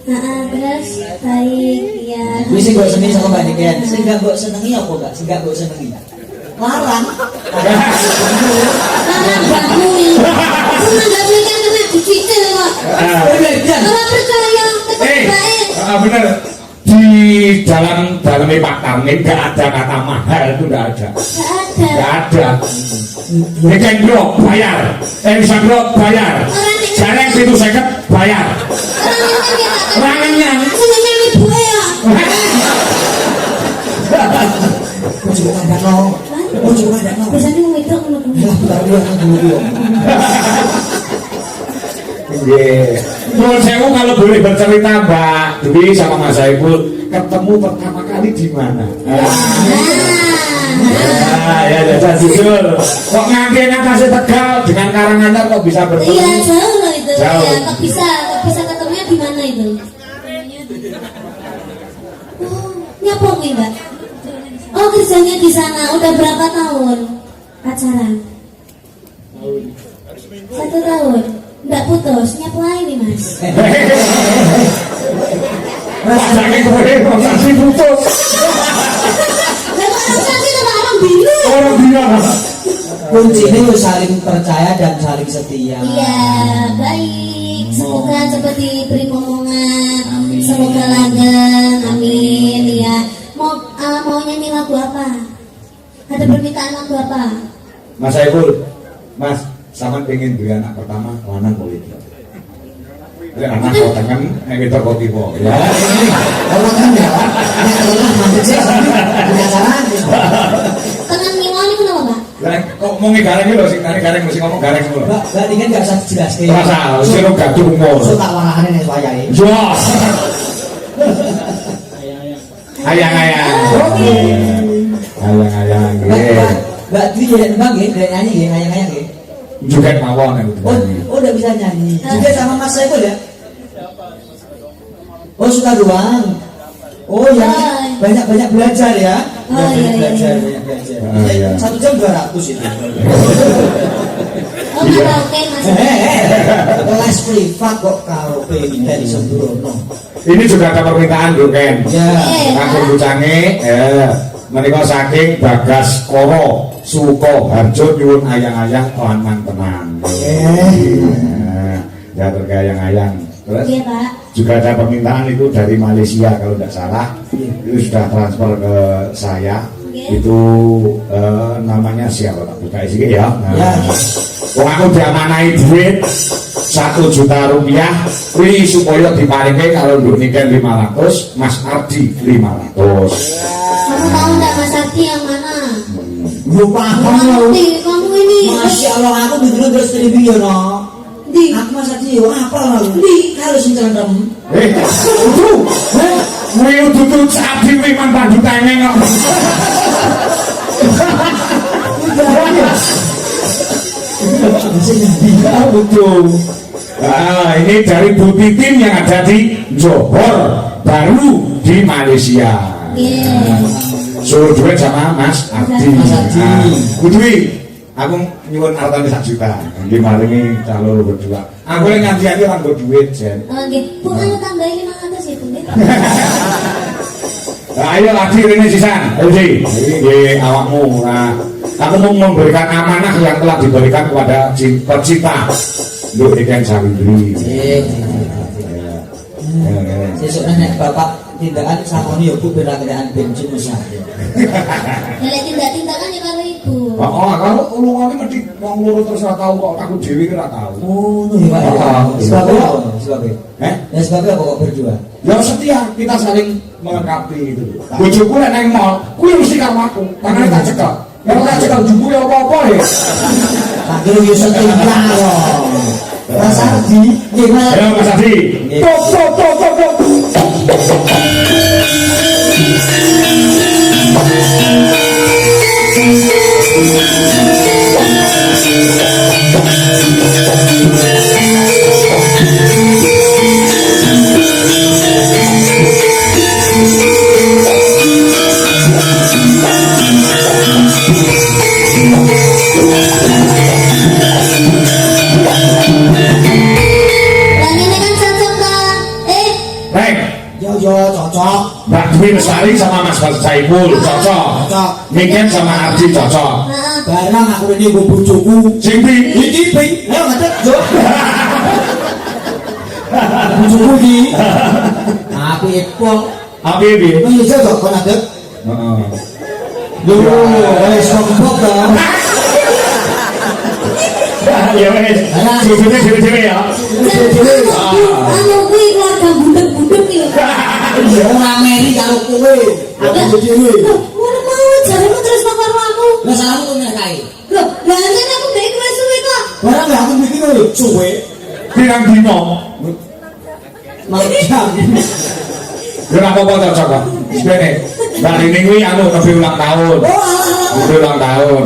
Terus baik ya. Wis sing mbok senengi saka Mbak Niken. Sing gak mbok senengi apa gak? Sing gak mbok senengi. Larang. Larang bakmi. Aku nggak mikir kena dicicil kok. Kalau percaya tetap baik. Bener. Di dalam Pak Tarmin gak ada kata mahal, itu gak ada. Gak ada. Niken bro bayar, Elisa bro bayar, Jareng itu seket bayar. Orangnya ibu ya. Biasanya mau itu Menurut saya kalau boleh bercerita Mbak Dwi sama Mas Saiful ketemu pertama kali di mana? Ya jujur. Kok nganti ngatasi Tegal dengan Karanganyar kok bisa bertemu? Iya jauh loh itu. Jauh. Ya, kok bisa ketemunya di mana itu? Nyapa nih Mbak? Oh kerjanya di sana. Udah berapa tahun pacaran? 1 tahun. Nggak putus, nyapain nih Mas? Rasanya kemudian masih putus. Orang bingung. Orang bilang Kuncinya saling percaya dan saling setia. Iya, baik. Semoga cepat diberi momongan. Amin. Semoga langgeng. Amin. Ya. Mau nyanyi lagu apa? Ada permintaan lagu apa? Mas Saiful, Mas, sama pengen beli anak pertama, lanang politik. Beli anak kau tangan, yang kita kau tipu. Ya. Orang kan ya, orang mantep sih, penasaran. Tenang ngilang itu kenapa Mbak? Kok mau ngegareng gitu sih, gareng mesti ngomong gareng dulu. Mbak ini kan gak usah dijelaskan. Rasa, siro gaduh umur. So tak warahan ini wayai. Jos. Ayang-ayang. Oke. Ayang-ayang. Mbak Dwi ya Mbak ya, nyanyi ya, ayang-ayang ya. Juga mawon yang Oh udah bisa nyanyi. Juga sama Mas Saiful ya? Oh suka doang. Oh ya, banyak belajar ya. Oh iya. Belajar. 1 jam 200 itu. Oh karaoke Mas. Kelas privat kok karaoke dari sembrono. Ini juga ada permintaan dulu Ken. Ya. Langsung bucange, menikah saking Bagas Koro Suko Harjo nyuwun ayang-ayang lanang tenan. Ya terkait ayang-ayang. Terus Iya Pak. juga ada permintaan itu dari Malaysia kalau tidak salah. Itu sudah transfer ke saya. Itu namanya siapa tak buka isi ya. Wong aku diamanai duit 1 juta rupiah kuwi supaya diparingi kalau nduk Niken 500, Mas Ardi 500. Kamu tahu nggak Mas Ardi yang mana? Lupa Kamu ini. Masya Allah aku betul terus televisi no. Di. Aku masa dia apa lalu? Di harus celendem. Kuwi dudu Ardi memang bandu tengeng kok. Betul. Nah, ini dari Bu Titin yang ada di Johor Baru di Malaysia. Suruh duit sama Mas Ardi. Kudui, aku nyuwun artane 1 juta. Nggih maringi calon berdua. Aku yang nganti-nganti orang duit, Jen. Oke, Bu anu tambahin 500 ya Bu. Ayo lagi ini sisan, Oji. Ini awakmu. Nah, aku mau memberikan amanah yang telah diberikan kepada pecinta untuk ikan Sawindri. Sesuk nek bapak tindakan sakoni yo Bu beda kerjaan bensin Mas. Nek tindakan ya karo ibu. Oh, kalau ulungane mesti wong loro terus ora tau kok aku dhewe ki ora tau. Oh, iya Pak. Sebabnya apa? Sebabnya? Ya sebabnya apa kok berdua? Ya setia, kita saling melengkapi gitu. Bojoku nek nang mall, kuwi mesti karo aku. Tangane tak cekel. Kalau tak cekel jupuk ya apa-apa ya. Tak kira yo setia kok. Mas Ardi, gimana? Ayo Mas Ardi. Tok. Cocok. Mbak Dwi Lestari sama Mas Saiful cocok. Mungkin sama Ardi cocok. Barang aku ini gue bojoku. Simpi. Iki pi. Ayo ngadep, Jo. Bojoku iki. Aku epol. Apa iki? Oh iya kok kon ngadep. Heeh. Lho, wis kok dong. Ya wes. Dhewe ya. Anu kuwi keluarga budek-budek iki. Ya ora meri karo kowe. Aku dhewe. Ngono mau jaremu terus karo aku. Lah salahmu nek kae. Loh, lah nek aku mbek kowe suwe kok. Barang lah aku mikir lho, suwe. Pirang dino. Mau jam. Ya ora apa-apa cocok kok. Sepene. Mbak Rini kuwi anu kebi ulang tahun. Kebi ulang tahun.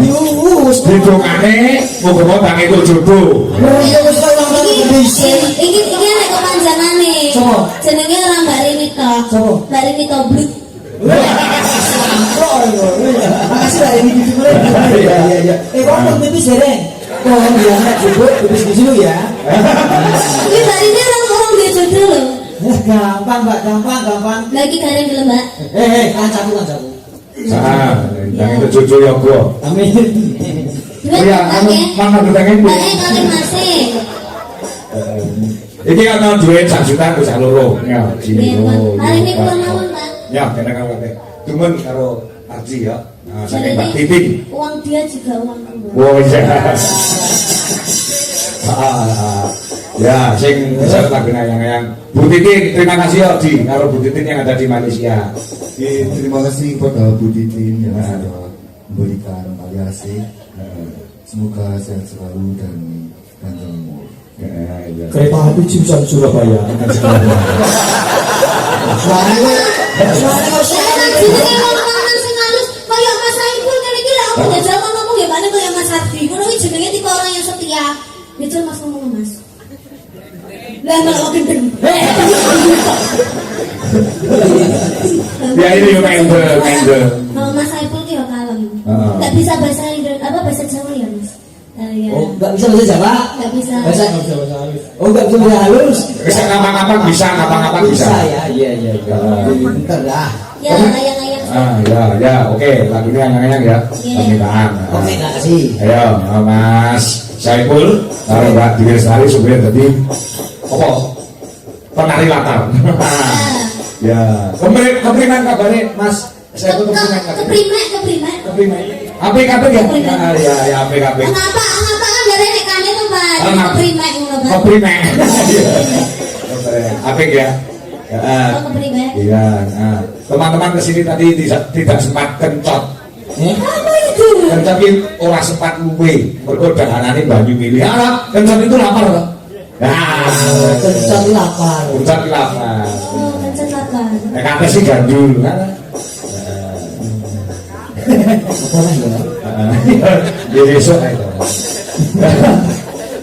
Hitungane muga-muga bang itu jodoh. Ya wis kok ulang tahun bisa. Iki nek kepanjanane. Sopo? Jenenge ora Mbak Rini to. Sopo? Mbak Rini to blut. Makasih lah ini gitu mulai. Iya. Kok mau pipis dereng? Kok dia nek jodoh pipis di sini ya. Iki Mbak Rini orang dia jodoh lho. Gampang, Mbak, gampang. Lagi gareng lho, Mbak. Kancaku. Bang itu jodoh ya gua. Amin. Iya, mana gedenge kuwi? Kali masih. Iki ana duit 1 juta ku sak loro. Ya, Hari ini kula mawon, Pak. Ya, kena kawate. Cuman karo Arji ya. Nah, saking Mbak Jadi, Titin. uang dia juga uangku. Oh iya. Ya, sing bisa lagi yang Bu Titin, terima kasih ya Di, karo Bu Titin yang ada di Malaysia. Terima kasih kepada Bu Titin yang sudah memberikan aliasi. Semoga sehat selalu dan panjang umur. Kereta api jurusan Surabaya. Suaranya jenenge wong lanang sing halus kaya Mas Saiful ngene iki lho aku jajal ngomong ya bane kaya Mas Ardi. Ngono iki jenenge tipe orang yang setia. Jajal Mas ngomong Mas. Lah malah gendeng. Ya ini main the. Mas Saiful ki yo kalem. Enggak bisa bahasa Indonesia apa bahasa Jawa ya, Mas? Ya. Oh, enggak bisa bahasa Jawa? Enggak bisa. Bahasa halus. Oh, enggak bisa bahasa halus. Bisa kapan-kapan bisa. Ya. Iya. Bentar dah. Ya, ayang-ayang. Ya, oke. Lagunya yang ya. Permintaan. Oke, terima kasih. Ayo, Mas Saiful, kalau Mbak Dwi Lestari sebenarnya tadi apa? Penari latar. Ya. Kepriman kabarnya Mas Saiful Keprimek. APKP ya? Ya APKP. Kenapa kan dari nek kane tuh Pak. Keprimek ngono Pak. Keprimek. Apik ya. Keprimek. Iya. Nah, teman-teman kesini tadi tidak sempat kencot. Apa itu? Kencot itu ora sempat luwe. Mergo dahanane banyu milih. Kencot itu lapar loh. Nah, Kencot lapar. kencot itu lapar. Oh, kencet lapar. Nek kate sih gandul kan. Apa lah ya? Di besok itu.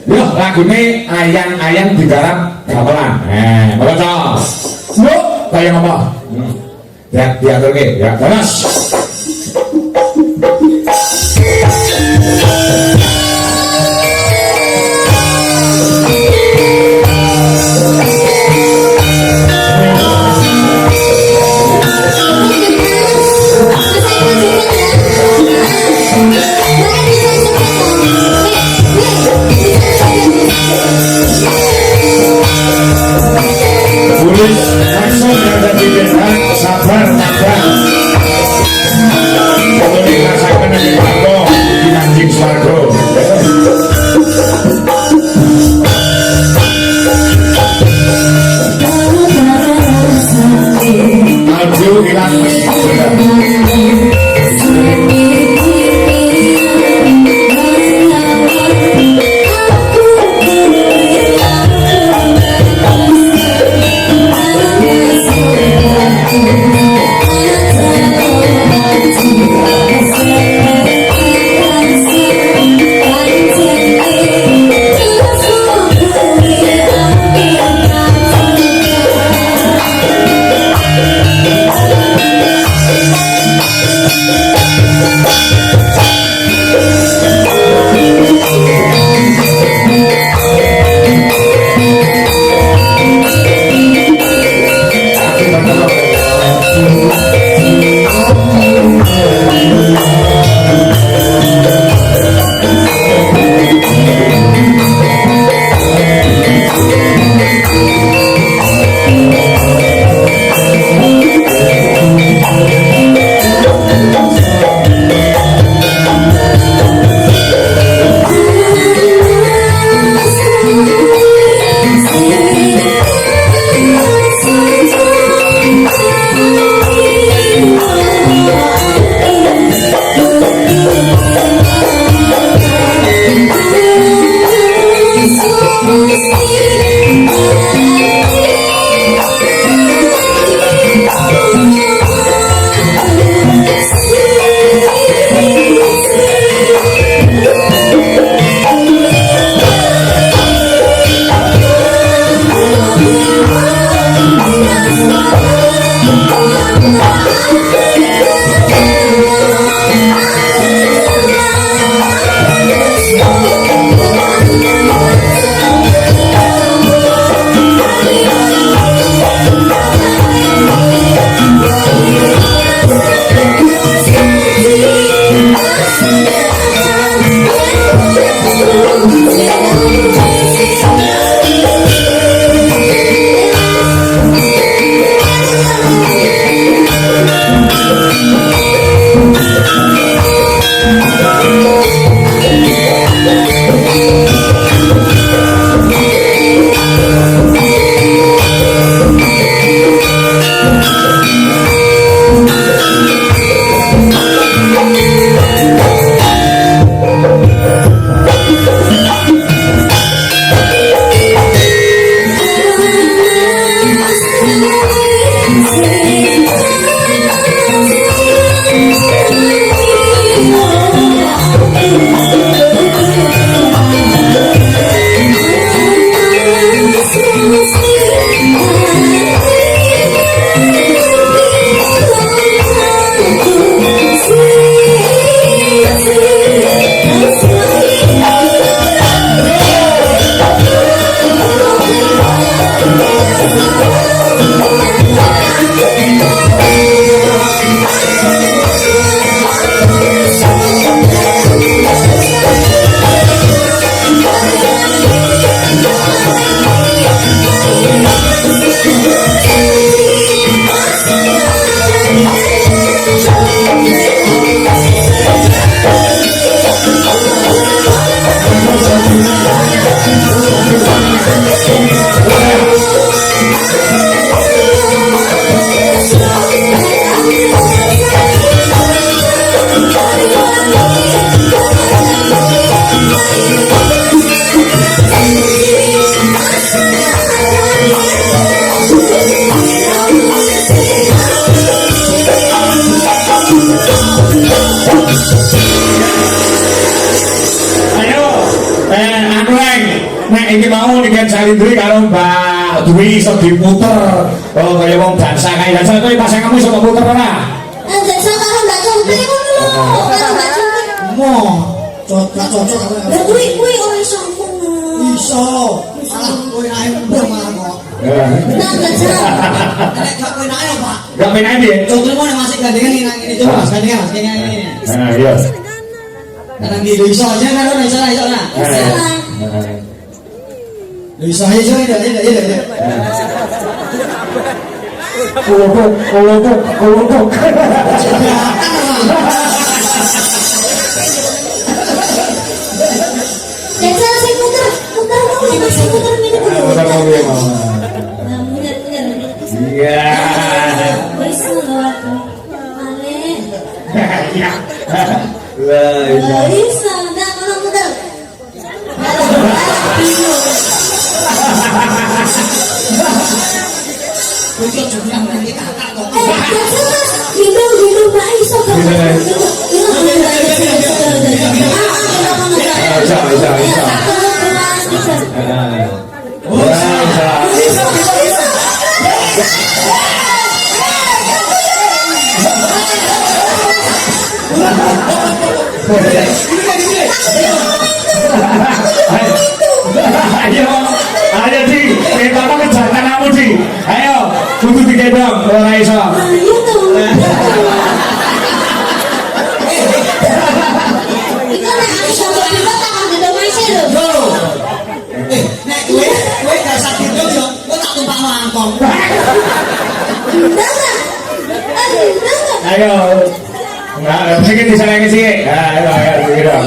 Yo, lagune ayang-ayang digarap gamelan. Monggo. Yuk, kayak apa? Ya, diaturke, ya. Terus. Ini mau dengan Salindri kalau Mbak Dwi iso diputer kaya wong dansa kaya dansa itu pas kamu iso muter ora? Dansa karo Mbak Cungkri ngono lho. Karo Mbak Cungkri. Mo, cocok aku. Lah kuwi ora iso ngono. Iso. Salah kowe ae mbah malah kok. Nah, dansa. Nek gak kowe ae, Pak. Gak main aja. Contohnya mau masih gandengan ini coba Mas gandengan Mas gandengan ini. Nah, iya. Karena di iso aja kan iso nah. Iso aja ya. Kolok. Dansa sing muter mau sing muter minum dulu. Muter mau. Nah, muter. Iya. Wis lho aku. Ale. Iya. Lah, iya. Wis ndak kono muter. Kuwi juga nanti kakak kok. Hidup Mbak iso kok. Ayo Di, kita mau kejangan kamu Di. Ayo, kudu digendong, ora iso. Ayo tuh. Iku nek aku sampe kita tak gendong masih lho. Nek kowe gak usah gendong yo, kowe tak tumpang langkong. Ayo. Nah, sedikit disayang sih. Ayo, gendong.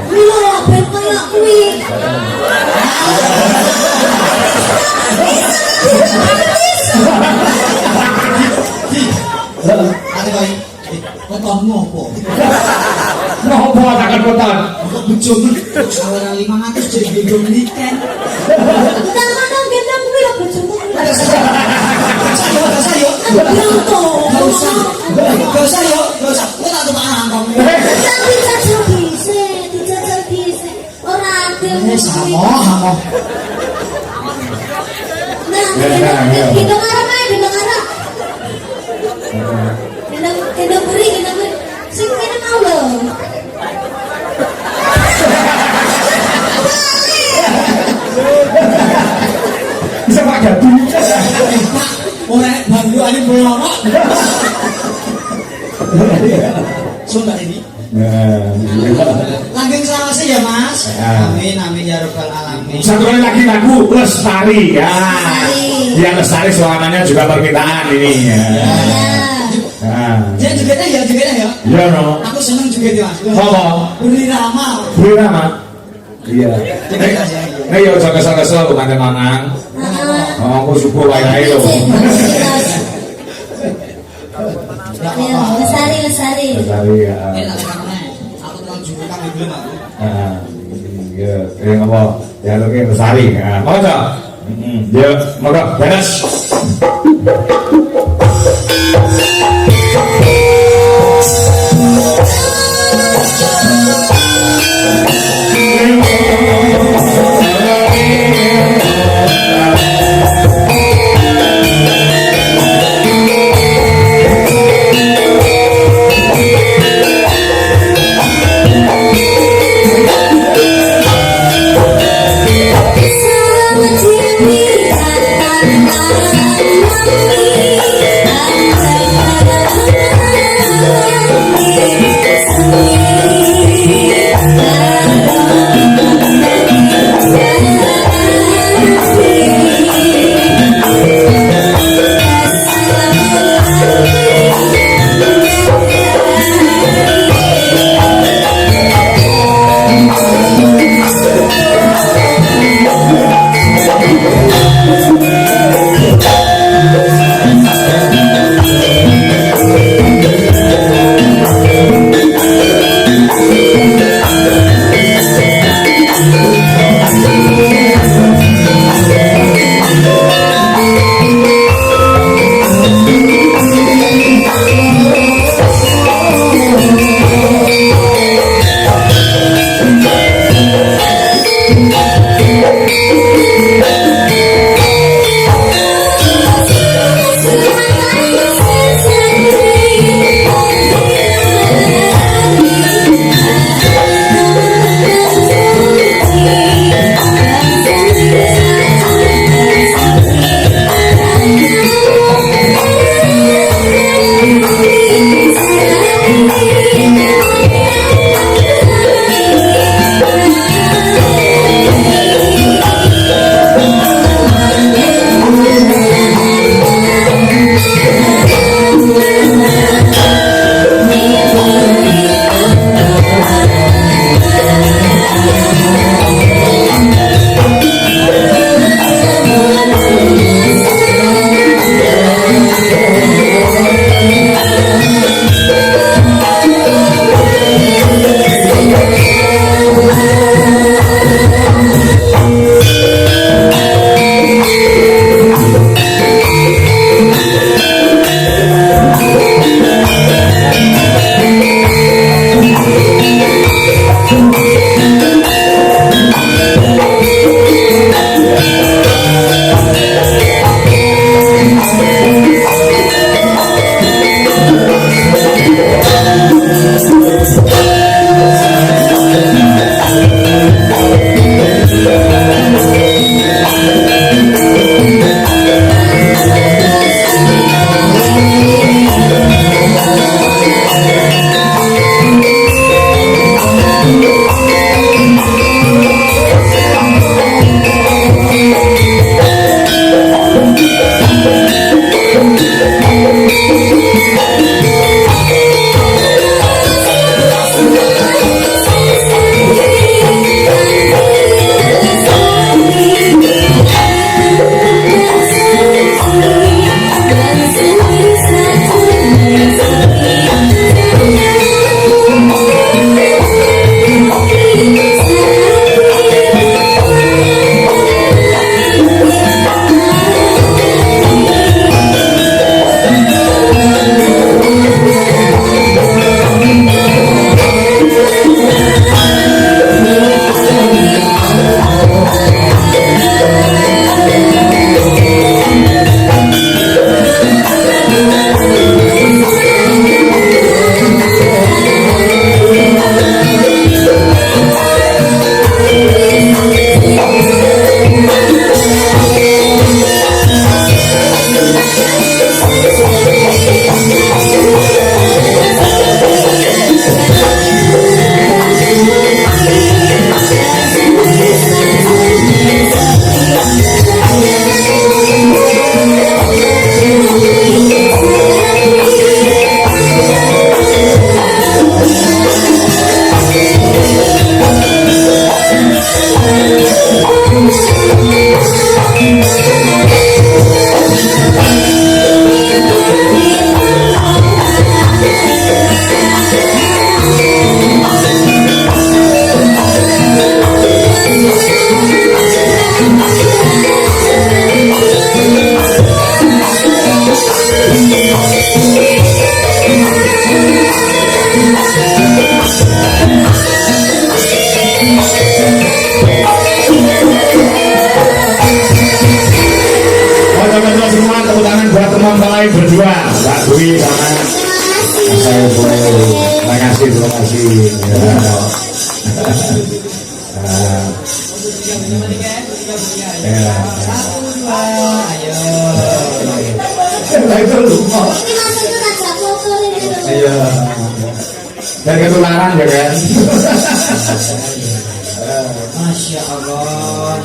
Milo, betul ya kuwi. Ate kowe kotonmu opo? Ngopo takkan koton? Kok bojomu saweran 500 jadi gendong niken. Tangan gendong kuwi lho bojomu. Gak usah yo. Gak usah. Kowe tak tumpang langkong. Tapi jajal bisa. Ora adil. Hamo. Nah, gendong arep ae, gendong arep. Gendong beri. Sing kene mau lho. Bisa Pak Gadu. Ora baru ane boyono. Sumpah ini. Langgeng selawase ya Mas. Amin amin ya rabbal alamin. Satu kali lagi lagu Lestari ya. Ya Lestari selamanya juga permintaan ini ya. Dia juga ya. Iya no. Aku seneng juga Mas. Apa? Buri Rama. Buri Rama. Iya. Nek yo kesel-kesel bukan lanang. Oh, aku suku wae lho. Lestari ya. Aku teman juga kan belum aku. Iya, yang apa? Ya lo ke Lestari. Mau enggak? Ya, monggo beres. Sama Jimmy, Dewi sama saya boleh. Terima kasih, terima kasih. Ya. Itu lupa. Ini maksudnya ngajak foto ini loh. Iya. Dan ketularan ya kan. Masya Allah.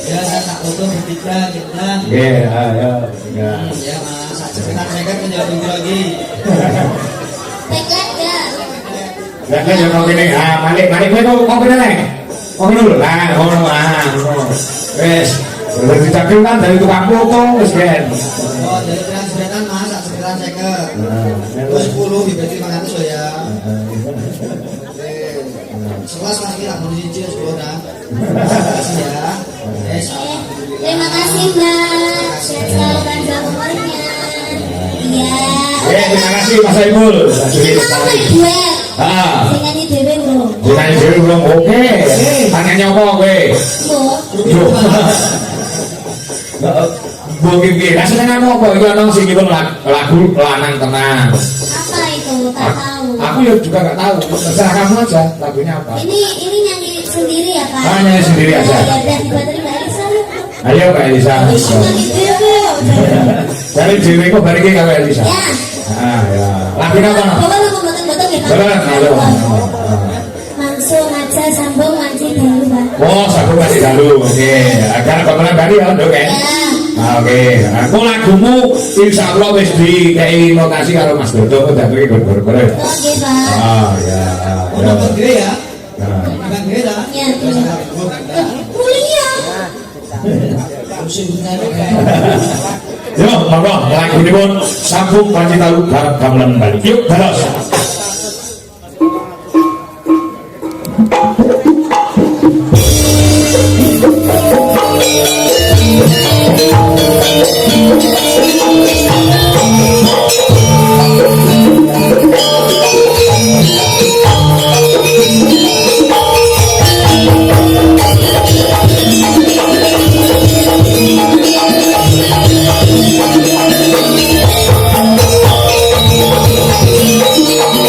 Ya, saya tak foto bertiga kita. Iya, ayo. Ya mas, sebentar saya kan menjawab itu lagi. Tekad ya. Lah kan yo kok ngene. Ah, malik kowe kok kene nek. Kok ngono lho. Lah ngono wis. Wis dicakil kan dari tukang foto wis kan. Oh, jadi sebentar mas, sebentar saya ke. Terus 10 dibagi 500 loh ya. Sekelas mas kira mau dicicil 10 dah. Makasih ya. Terima kasih Mbak. Sehat selalu panjang umurnya. Iya. Terima kasih Mas Saiful. Ini mau duet. Ah. Sing nyanyi dhewe bro. Jangan dhewe belum oke. Tanyanya apa kowe? Yo. Bukit piye? Lah seneng apa? Iki ana sing iki lagu lanang tenang. Apa itu? Tak tahu. Aku ya juga nggak tahu. Terserah kamu aja lagunya apa. Ini nyanyi sendiri ya Pak? Ah, nyanyi sendiri aja. Ya udah dibantuin Mbak Elisa yuk. Ayo Mbak Elisa. Nyanyi dhewe yuk. Dari dhewe kok bareng karo Elisa. Ya. Ah ya. Lagunya apa? Bapak lu boten-boten ya Pak? Bener, ayo. Langsung aja sambung ngaji dulu Pak. Oh, satu masih dalu. Oke. Agar pemenang tadi ya, Dok ya. Oke. Aku lagumu insyaallah wis dikei notasi karo Mas Dodo udah iki gur-gur. Oke Pak. Oh ya. Nonton dia ya. Nah. Makan dia dah. Ya tuh. Kuliah. Yo, monggo lagu dipun sambung panci talu gamelan bali. Yuk, baros. Thank you.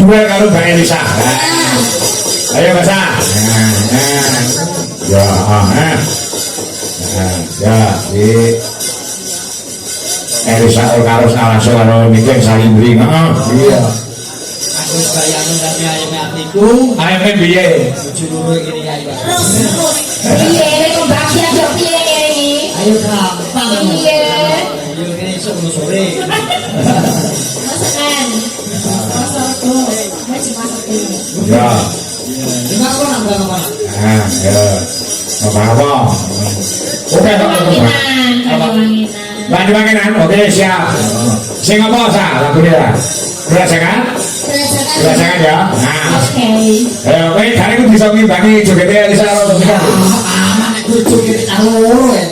Gue kalau Mbak Elisa. Ayo baca. Ya, ya, di Elisa karo langsung karo mikir saling beri. Iya. Aku bayangin tapi ayamnya atiku. Ayamnya biye. Lucu dulu gini ya. Piye kok bahagia dok piye ini? Ayo gampang. Piye? Ayo kene sebelum sore. Masakan. Masaku. Macam masaku. Ya. Lima kok nambah apa? Ya. Apa? Oke, Wanginan. Bantu wanginan. Oke, siap. Sing apa sa lagunya? Berasakan? Berasakan ya. Nah. Oke. Kowe kali ku bisa ngimbangi jogete Elisa karo Tika. Aman aku joget karo loro ya.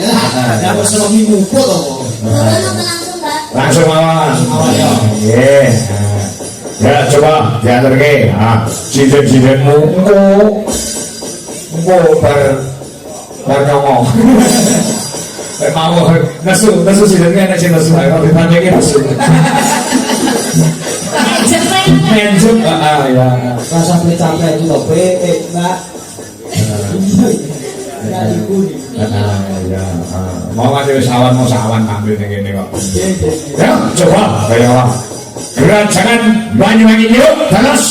Dapat selami mupo to. Langsung Mbak. Langsung mawon. Ya. Nggih. Ya coba diaturke. Cincin-cincinmu engko bar ngomong. Mau nesu cincinnya ana sing nesu ae dibandingke nesu. Menjem ya. Rasa capek itu loh, Mbak. Ya, mau aja sawan mau sawan tampil ning kene kok. Ya, coba kaya apa? Gerak jangan Banyuwangi yuk, terus.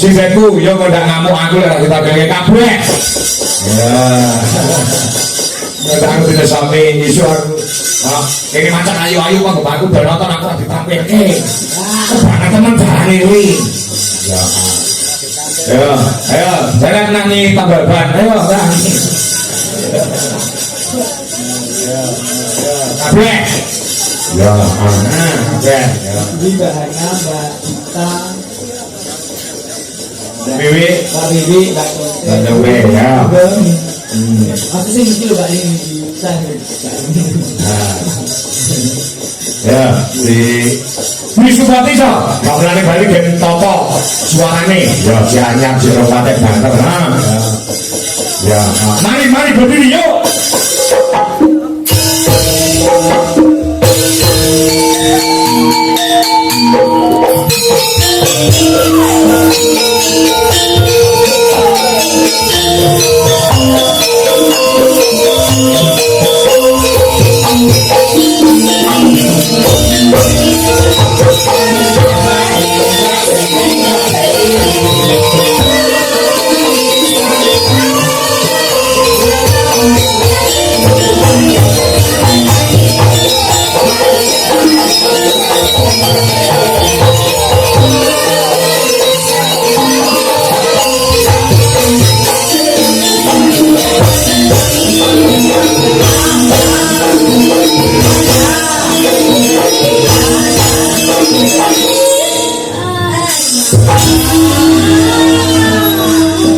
si beku, yo kok ndak ngamuk aku lah kita pengen kabeh. Ya. Ndak aku tidak sampai isu aku. Ini macam ayu-ayu kok aku ben nonton aku ditampilke. Karena teman barane kuwi. Ya. Ayo, saya nang tambal ban. Ayo, Bang. Kabeh. Ya, kabeh. Di bahannya Mbak Dita, Bibi, Mbak Bibi, Mbak Kote. Mbak Dewi, ya. Maksudnya sih mesti Mbak ini bisa. Nah. Ya, di Supati so, gak berani balik gen toto suarane. Ya, si anyar si ropatek banter. Nah, ya, mari berdiri yuk.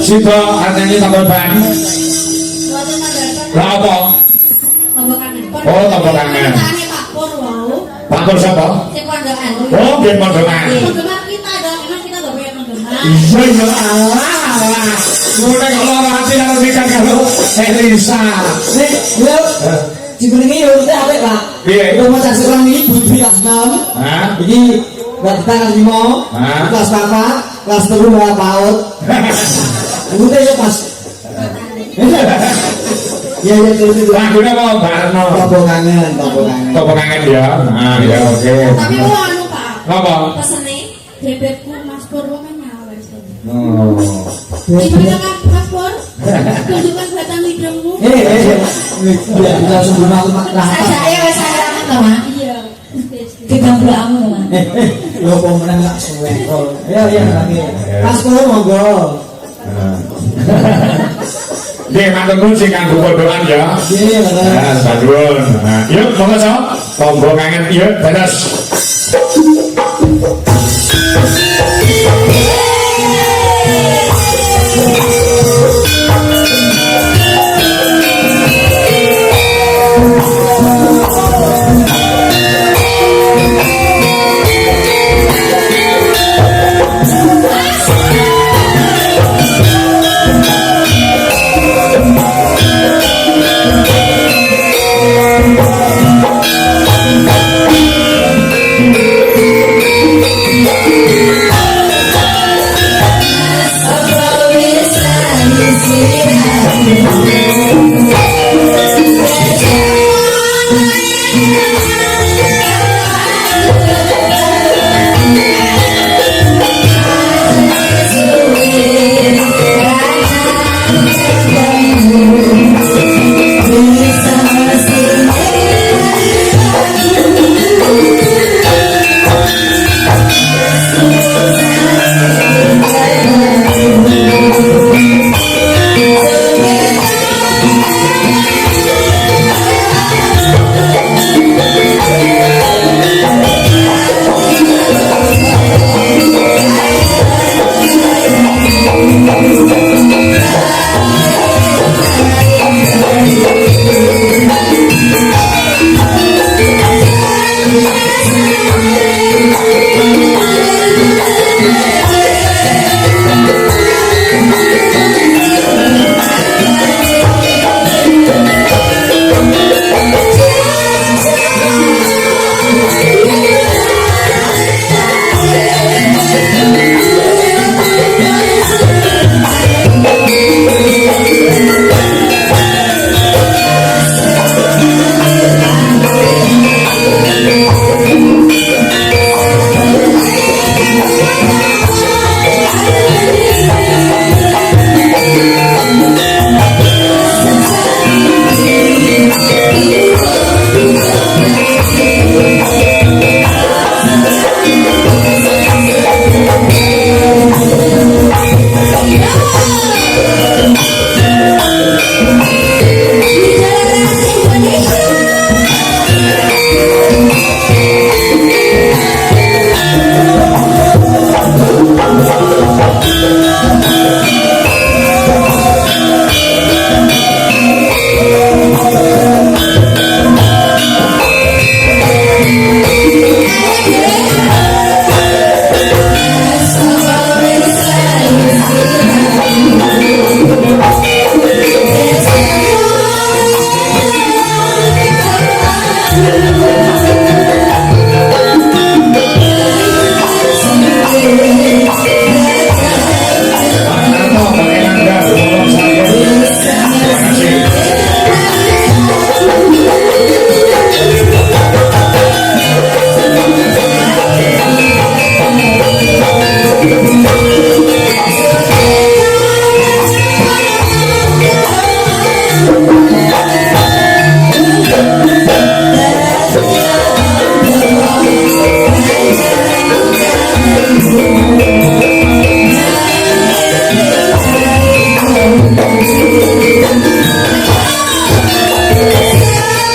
Siapa artinya tambah ban? Lah apa? Oh, tambah kangen. Pak Pur siapa? Oh, dia pondokan. Iya ya Allah. Mulai kalau hati kalau nikah kalau Elisa. Nih, yuk. Cikuningnya yuk, kita apa Pak? Iya. Kita mau cari sekarang ini, Budi Asnam. Hah? Jadi, Mbak Dita kelas 5, kelas 4, kelas 3 Mbak PAUD. Udah ya pas. Ya itu. Lagunya mau Barno. Topo kangen. Topo kangen ya. Nah, ya oke. Tapi anu Pak. Apa? Pesene bebekku Mas Pur wong nyawer. Oh. Gimana kan Mas Pur? Tunjukkan batang hidungmu. Biar kita sebelum aku Saya wes saya to, Mas. Iya. Kegambramu teman. Lo pemenang gak suwe. Ya lagi. Pas kalau monggo. Oke, matur nuwun sing kanggo pondokan ya. Iya, Nah, saduun. Nah, yuk monggo so. Tombo kangen yuk beres.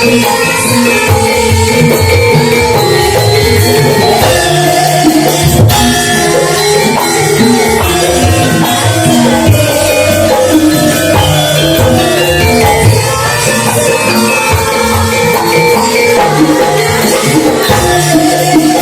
Thank you.